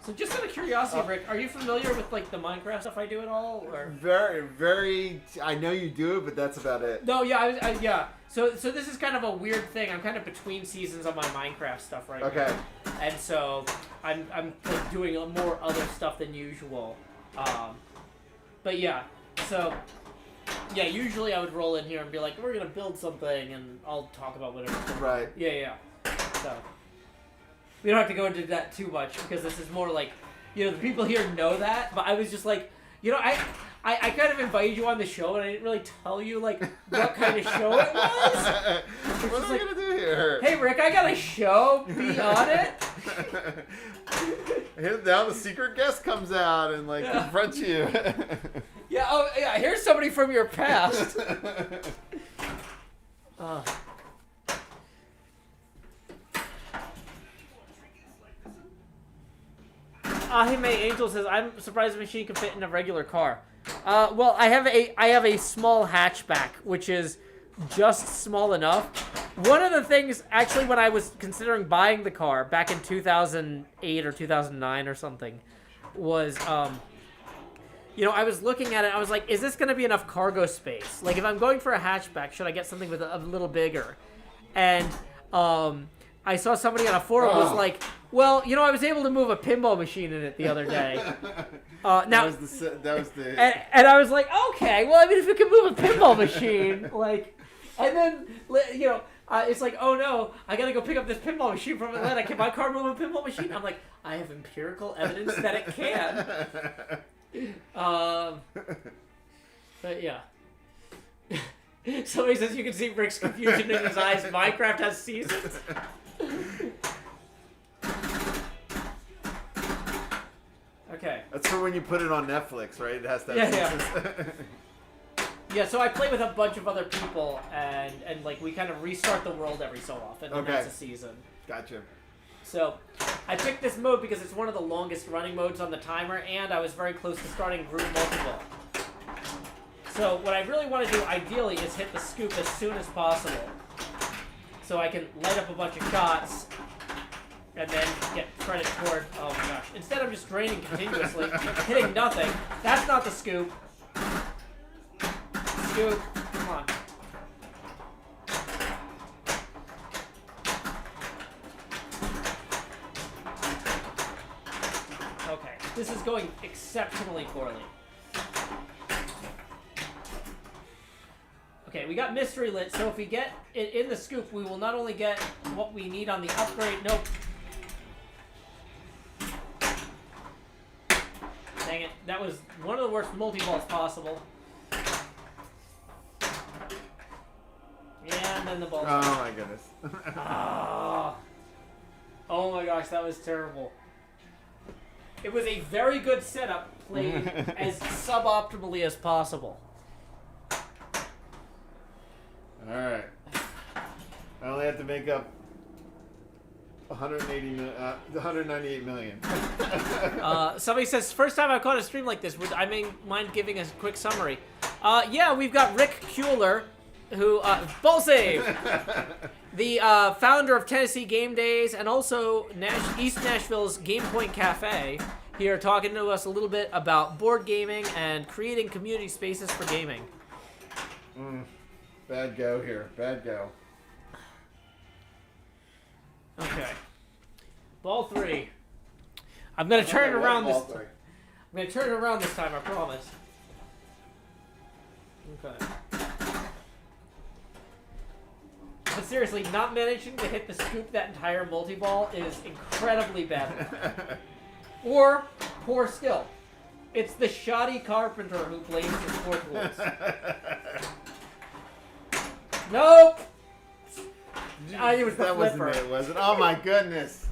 So just out of curiosity, Rick, are you familiar with like the Minecraft stuff I do at all? Or? Very, very. I know you do it, but that's about it. No, yeah, yeah. So this is kind of a weird thing. I'm kind of between seasons on my Minecraft stuff right now. And so I'm like doing more other stuff than usual. But yeah, so yeah, usually I would roll in here and be like, we're gonna build something, and I'll talk about whatever. Right. Yeah. So. We don't have to go into that too much because this is more like, you know, the people here know that. But I was just like, you know, I kind of invited you on the show and I didn't really tell you like what kind of show it was. What am I gonna do here? Hey Rick, I got a show. Be on it. Now the secret guest comes out and like confronts you. Yeah. Oh yeah. Here's somebody from your past. Ahime Angel says, I'm surprised the machine can fit in a regular car. Well, I have a small hatchback, which is just small enough. One of the things, actually, when I was considering buying the car back in 2008 or 2009 or something, was, you know, I was looking at it, I was like, is this going to be enough cargo space? Like, if I'm going for a hatchback, should I get something with a little bigger? And, I saw somebody on a forum was like, well, you know, I was able to move a pinball machine in it the other day. Now, that was the and I was like, okay, well, I mean, if you can move a pinball machine, like, and then, you know, it's like, oh no, I gotta go pick up this pinball machine from Atlanta. Can my car move a pinball machine? I'm like, I have empirical evidence that it can. But yeah. Somebody says you can see Rick's confusion in his eyes. Minecraft has seasons. Okay. That's for when you put it on Netflix, right? It has that. Yeah. Yeah, so I play with a bunch of other people, and like we kind of restart the world every so often, and that's a season. Gotcha. So I picked this mode because it's one of the longest running modes on the timer, and I was very close to starting group multi-ball. So what I really want to do, ideally, is hit the scoop as soon as possible, so I can light up a bunch of shots, and then get credit toward, oh my gosh. Instead, I'm just draining continuously, hitting nothing. That's not the scoop. Scoop, come on. Okay, this is going exceptionally poorly. Okay, we got mystery lit, so if we get it in the scoop, we will not only get what we need on the upgrade. Nope. Dang it. That was one of the worst multi-balls possible. Yeah, and then the ball. Oh my goodness. Oh my gosh, that was terrible. It was a very good setup, played as suboptimally as possible. Alright. I only have to make up 198 million. Somebody says, first time I caught a stream like this, would I mind giving a quick summary? Yeah, we've got Rick Keuler, who, ball save! The founder of Tennessee Game Days and also East Nashville's Game Point Café, here talking to us a little bit about board gaming and creating community spaces for gaming. Bad go here. Bad go. Okay. Ball 3. I'm going to turn it around this time. I'm going to turn it around this time, I promise. Okay. But seriously, not managing to hit the scoop that entire multi-ball is incredibly bad. Or poor skill. It's the shoddy carpenter who blames his poor tools. Nope! It was the that flipper. Wasn't it, was it? Oh my goodness.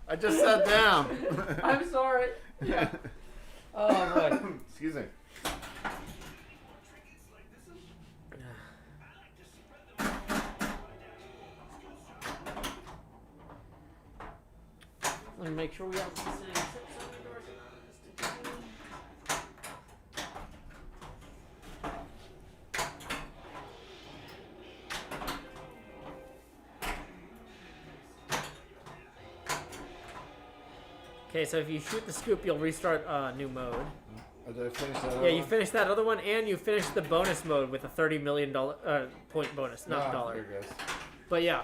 I just sat down. I'm sorry. Yeah. Oh, boy. Excuse me. sure we have the same. Okay, so if you shoot the scoop, you'll restart new mode. Oh, did I finish that? Yeah, you finished that other one, and you finished the bonus mode with a $30 million point bonus, not dollar. Here it goes. But yeah,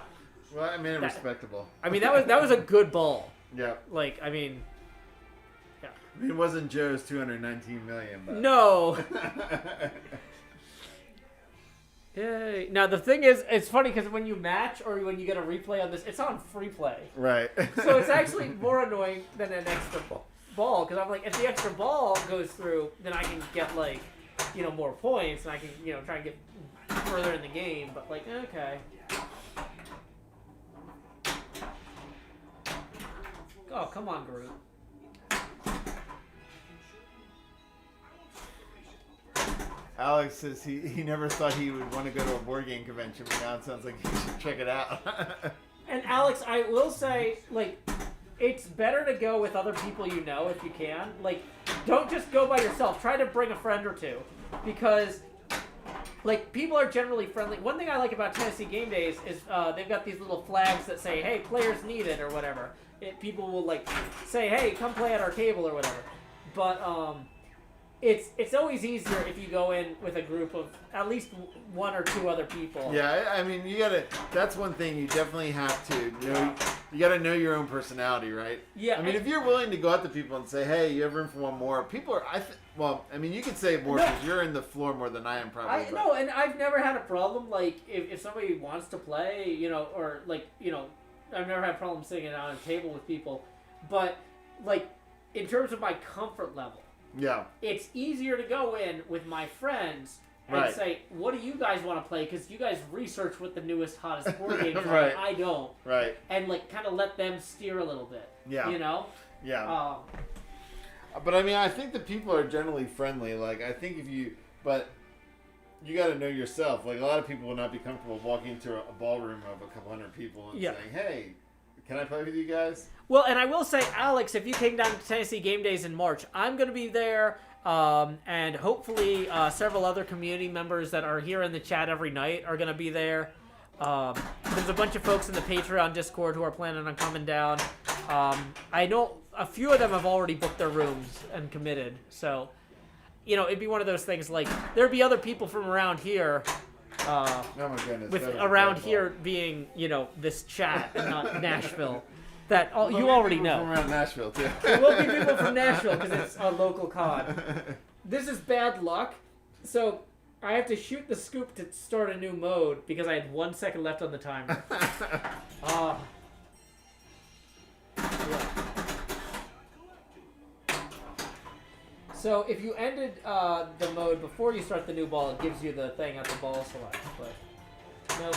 Well, I made it respectable. I mean that was a good ball. Yeah. Like, I mean, yeah. I mean, it wasn't Joe's 219 million, but. No. Yay. Now the thing is, it's funny because when you match or when you get a replay on this, it's on free play. Right. So it's actually more annoying than an extra ball because I'm like, if the extra ball goes through, then I can get like, more points and I can, try and get further in the game. But like, okay. Oh, come on, Groot. Alex says he never thought he would want to go to a board game convention, but now it sounds like he should check it out. And Alex, I will say, like, it's better to go with other people you know if you can. Like, don't just go by yourself. Try to bring a friend or two. Because, like, people are generally friendly. One thing I like about Tennessee Game Days is they've got these little flags that say, hey, players needed or whatever. People will, like, say, hey, come play at our table or whatever. But, it's always easier if you go in with a group of at least one or two other people. Yeah, I mean, that's one thing you definitely have to know. You gotta know your own personality, right? Yeah. I mean, if you're willing to go out to people and say, hey, you have room for one more, people are, I mean, you could say more because you're in the floor more than I am probably. No, and I've never had a problem, like, if somebody wants to play, or, like, I've never had a problem sitting on a table with people. But, like, in terms of my comfort level, yeah, it's easier to go in with my friends and say, what do you guys want to play? Because you guys research what the newest, hottest board games are, and I don't. Right. And, like, kind of let them steer a little bit. Yeah. Yeah. But, I mean, I think the people are generally friendly. Like, I think but you got to know yourself. Like, a lot of people will not be comfortable walking into a ballroom of a couple hundred people and saying, hey, can I play with you guys? Well, and I will say, Alex, if you came down to Tennessee Game Days in March, I'm going to be there, and hopefully several other community members that are here in the chat every night are going to be there. There's a bunch of folks in the Patreon Discord who are planning on coming down. I know a few of them have already booked their rooms and committed, so, it'd be one of those things like, there'd be other people from around here. Oh my goodness! With around here being, this chat and not Nashville, that you already know. From around Nashville too. There will be people from Nashville because it's a local con. This is bad luck, so I have to shoot the scoop to start a new mode because I had 1 second left on the timer. Yeah. So if you ended the mode before you start the new ball, it gives you the thing at the ball select. But nope.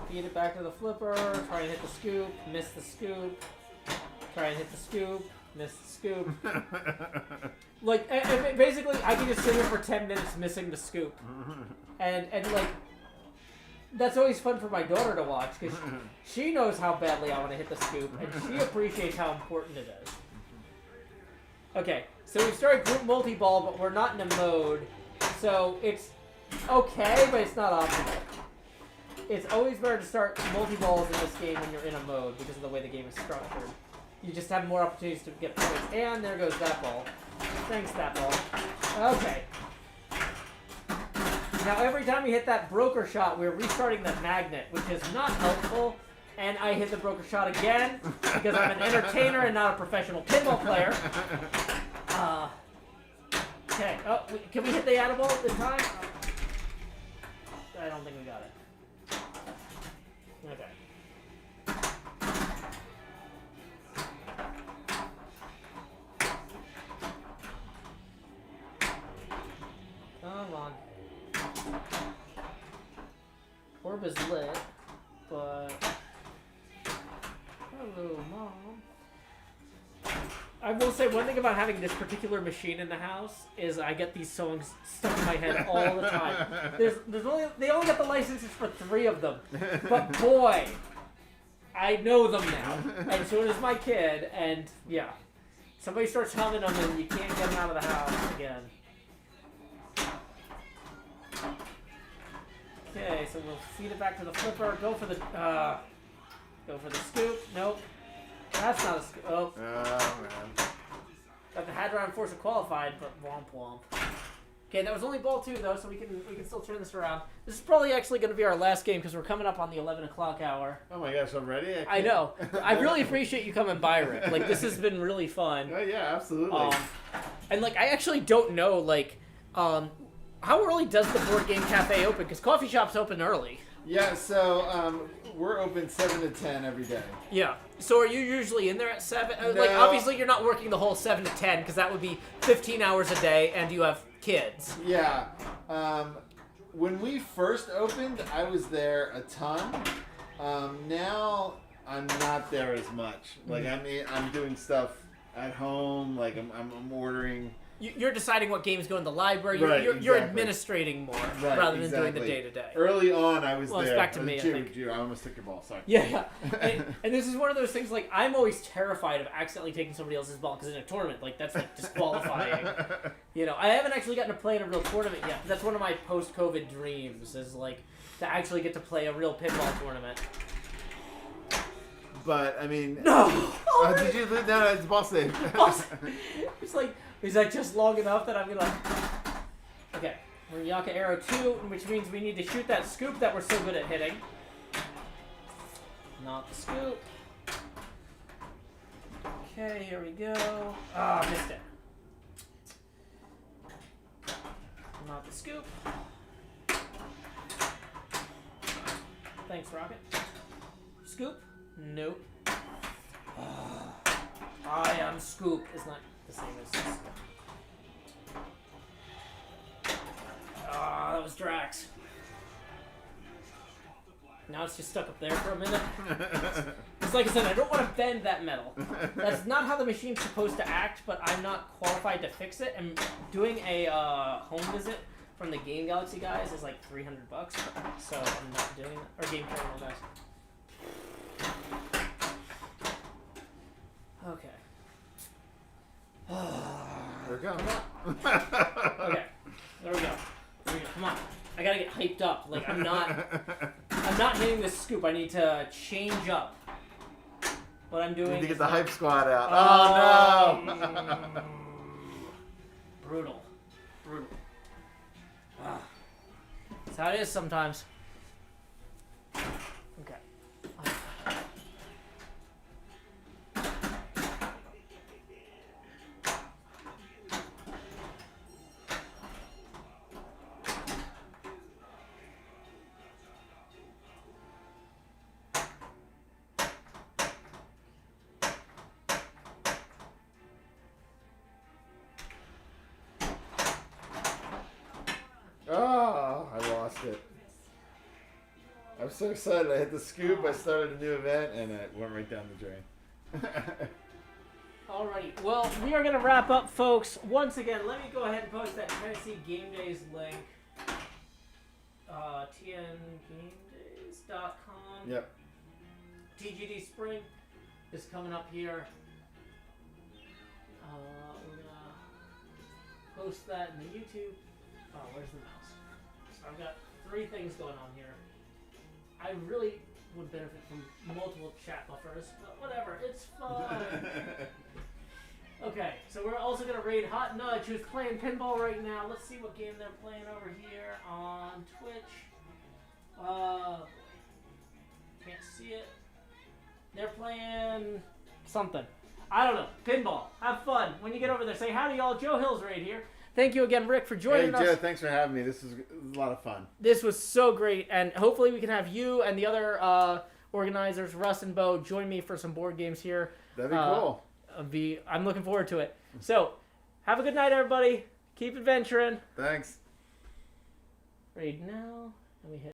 Feed it back to the flipper, try and hit the scoop, miss the scoop, try and hit the scoop, miss the scoop. Like, and basically, I can just sit here for 10 minutes missing the scoop. And like, that's always fun for my daughter to watch, because she knows how badly I want to hit the scoop, and she appreciates how important it is. Okay, so we started group multi-ball, but we're not in a mode, so it's okay, but it's not optimal. It's always better to start multi-balls in this game when you're in a mode because of the way the game is structured. You just have more opportunities to get points. And there goes that ball. Thanks, that ball. Okay. Now, every time we hit that broker shot, we're restarting the magnet, which is not helpful. And I hit the broker shot again because I'm an entertainer and not a professional pinball player. Okay. Oh, can we hit the animal this time? I don't think we got it. Okay. orb is lit, but hello, Mom. I will say one thing about having this particular machine in the house is I get these songs stuck in my head all the time. They only got the licenses for 3 of them, but boy, I know them now, and so does my kid. And yeah, somebody starts humming them, and you can't get them out of the house again. Okay, so we'll feed it back to the flipper. Go for the scoop. Nope. That's not a scoop. Oh. Man. Got the had round force of qualified, but womp womp. Okay, that was only ball 2 though, so we can still turn this around. This is probably actually going to be our last game because we're coming up on the 11 o'clock hour. Oh my gosh, I'm ready. I know. I really appreciate you coming by, Rick. Like, this has been really fun. Oh yeah, absolutely. And like, I actually don't know like how early does the board game cafe open? Because coffee shops open early. Yeah, so we're open 7 to 10 every day. Yeah. So are you usually in there at 7? No. Like, obviously you're not working the whole 7 to 10 because that would be 15 hours a day, and you have kids. Yeah. When we first opened, I was there a ton. Now I'm not there as much. Like I'm doing stuff at home. Like I'm ordering. You're deciding what games go in the library. Right, You're exactly. administrating more Right, rather than exactly. doing the day-to-day. Early on, I was Well, there. it's back to me, I Jew, think. I almost took your ball. Sorry. Yeah. And this is one of those things, like, I'm always terrified of accidentally taking somebody else's ball, because in a tournament, like, that's, like, disqualifying. You know, I haven't actually gotten to play in a real tournament yet, but that's one of my post-COVID dreams, is, like, to actually get to play a real pinball tournament. But, I mean... No! Did you lose? No, it's ball save. It's like, is that just long enough that I'm gonna... Okay, we're Yaka Arrow 2, which means we need to shoot that scoop that we're so good at hitting. Not the scoop. Okay, here we go. Ah, missed it. Not the scoop. Thanks, Rocket. Scoop? Nope. I am scoop is not the same as this. Ah, that was Drax. Now it's just stuck up there for a minute. It's like I said, I don't want to bend that metal. That's not how the machine's supposed to act, but I'm not qualified to fix it. And doing a home visit from the Game Galaxy guys is like $300, so I'm not doing it. Or Game Terminal guys. Okay. There we go. Okay. There we go. Come on. I gotta get hyped up. Like, I'm not hitting this scoop. I need to change up what I'm doing. You need to get the hype squad out. Oh, no! Brutal. That's how it is sometimes. Okay. Oh, I lost it. I'm so excited. I hit the scoop, I started a new event, and it went right down the drain. Alrighty. Well, we are going to wrap up, folks. Once again, let me go ahead and post that Tennessee Game Days link. tngamedays.com. Yep. TGD Spring is coming up here. We're going to post that in the YouTube. Oh, where's the mouse? So I've got 3 things going on here. I really would benefit from multiple chat buffers, but whatever, it's fun. Okay, so we're also going to raid Hot Nudge, who's playing pinball right now. Let's see what game they're playing over here on Twitch. Can't see it. They're playing something. I don't know. Pinball. Have fun. When you get over there, say howdy, y'all. Joe Hill's right here. Thank you again, Rick, for joining us. Hey, Joe, thanks for having me. This was a lot of fun. This was so great, and hopefully we can have you and the other organizers, Russ and Bo, join me for some board games here. That'd be cool. I'm looking forward to it. So, have a good night, everybody. Keep adventuring. Thanks. Raid now. Let me hit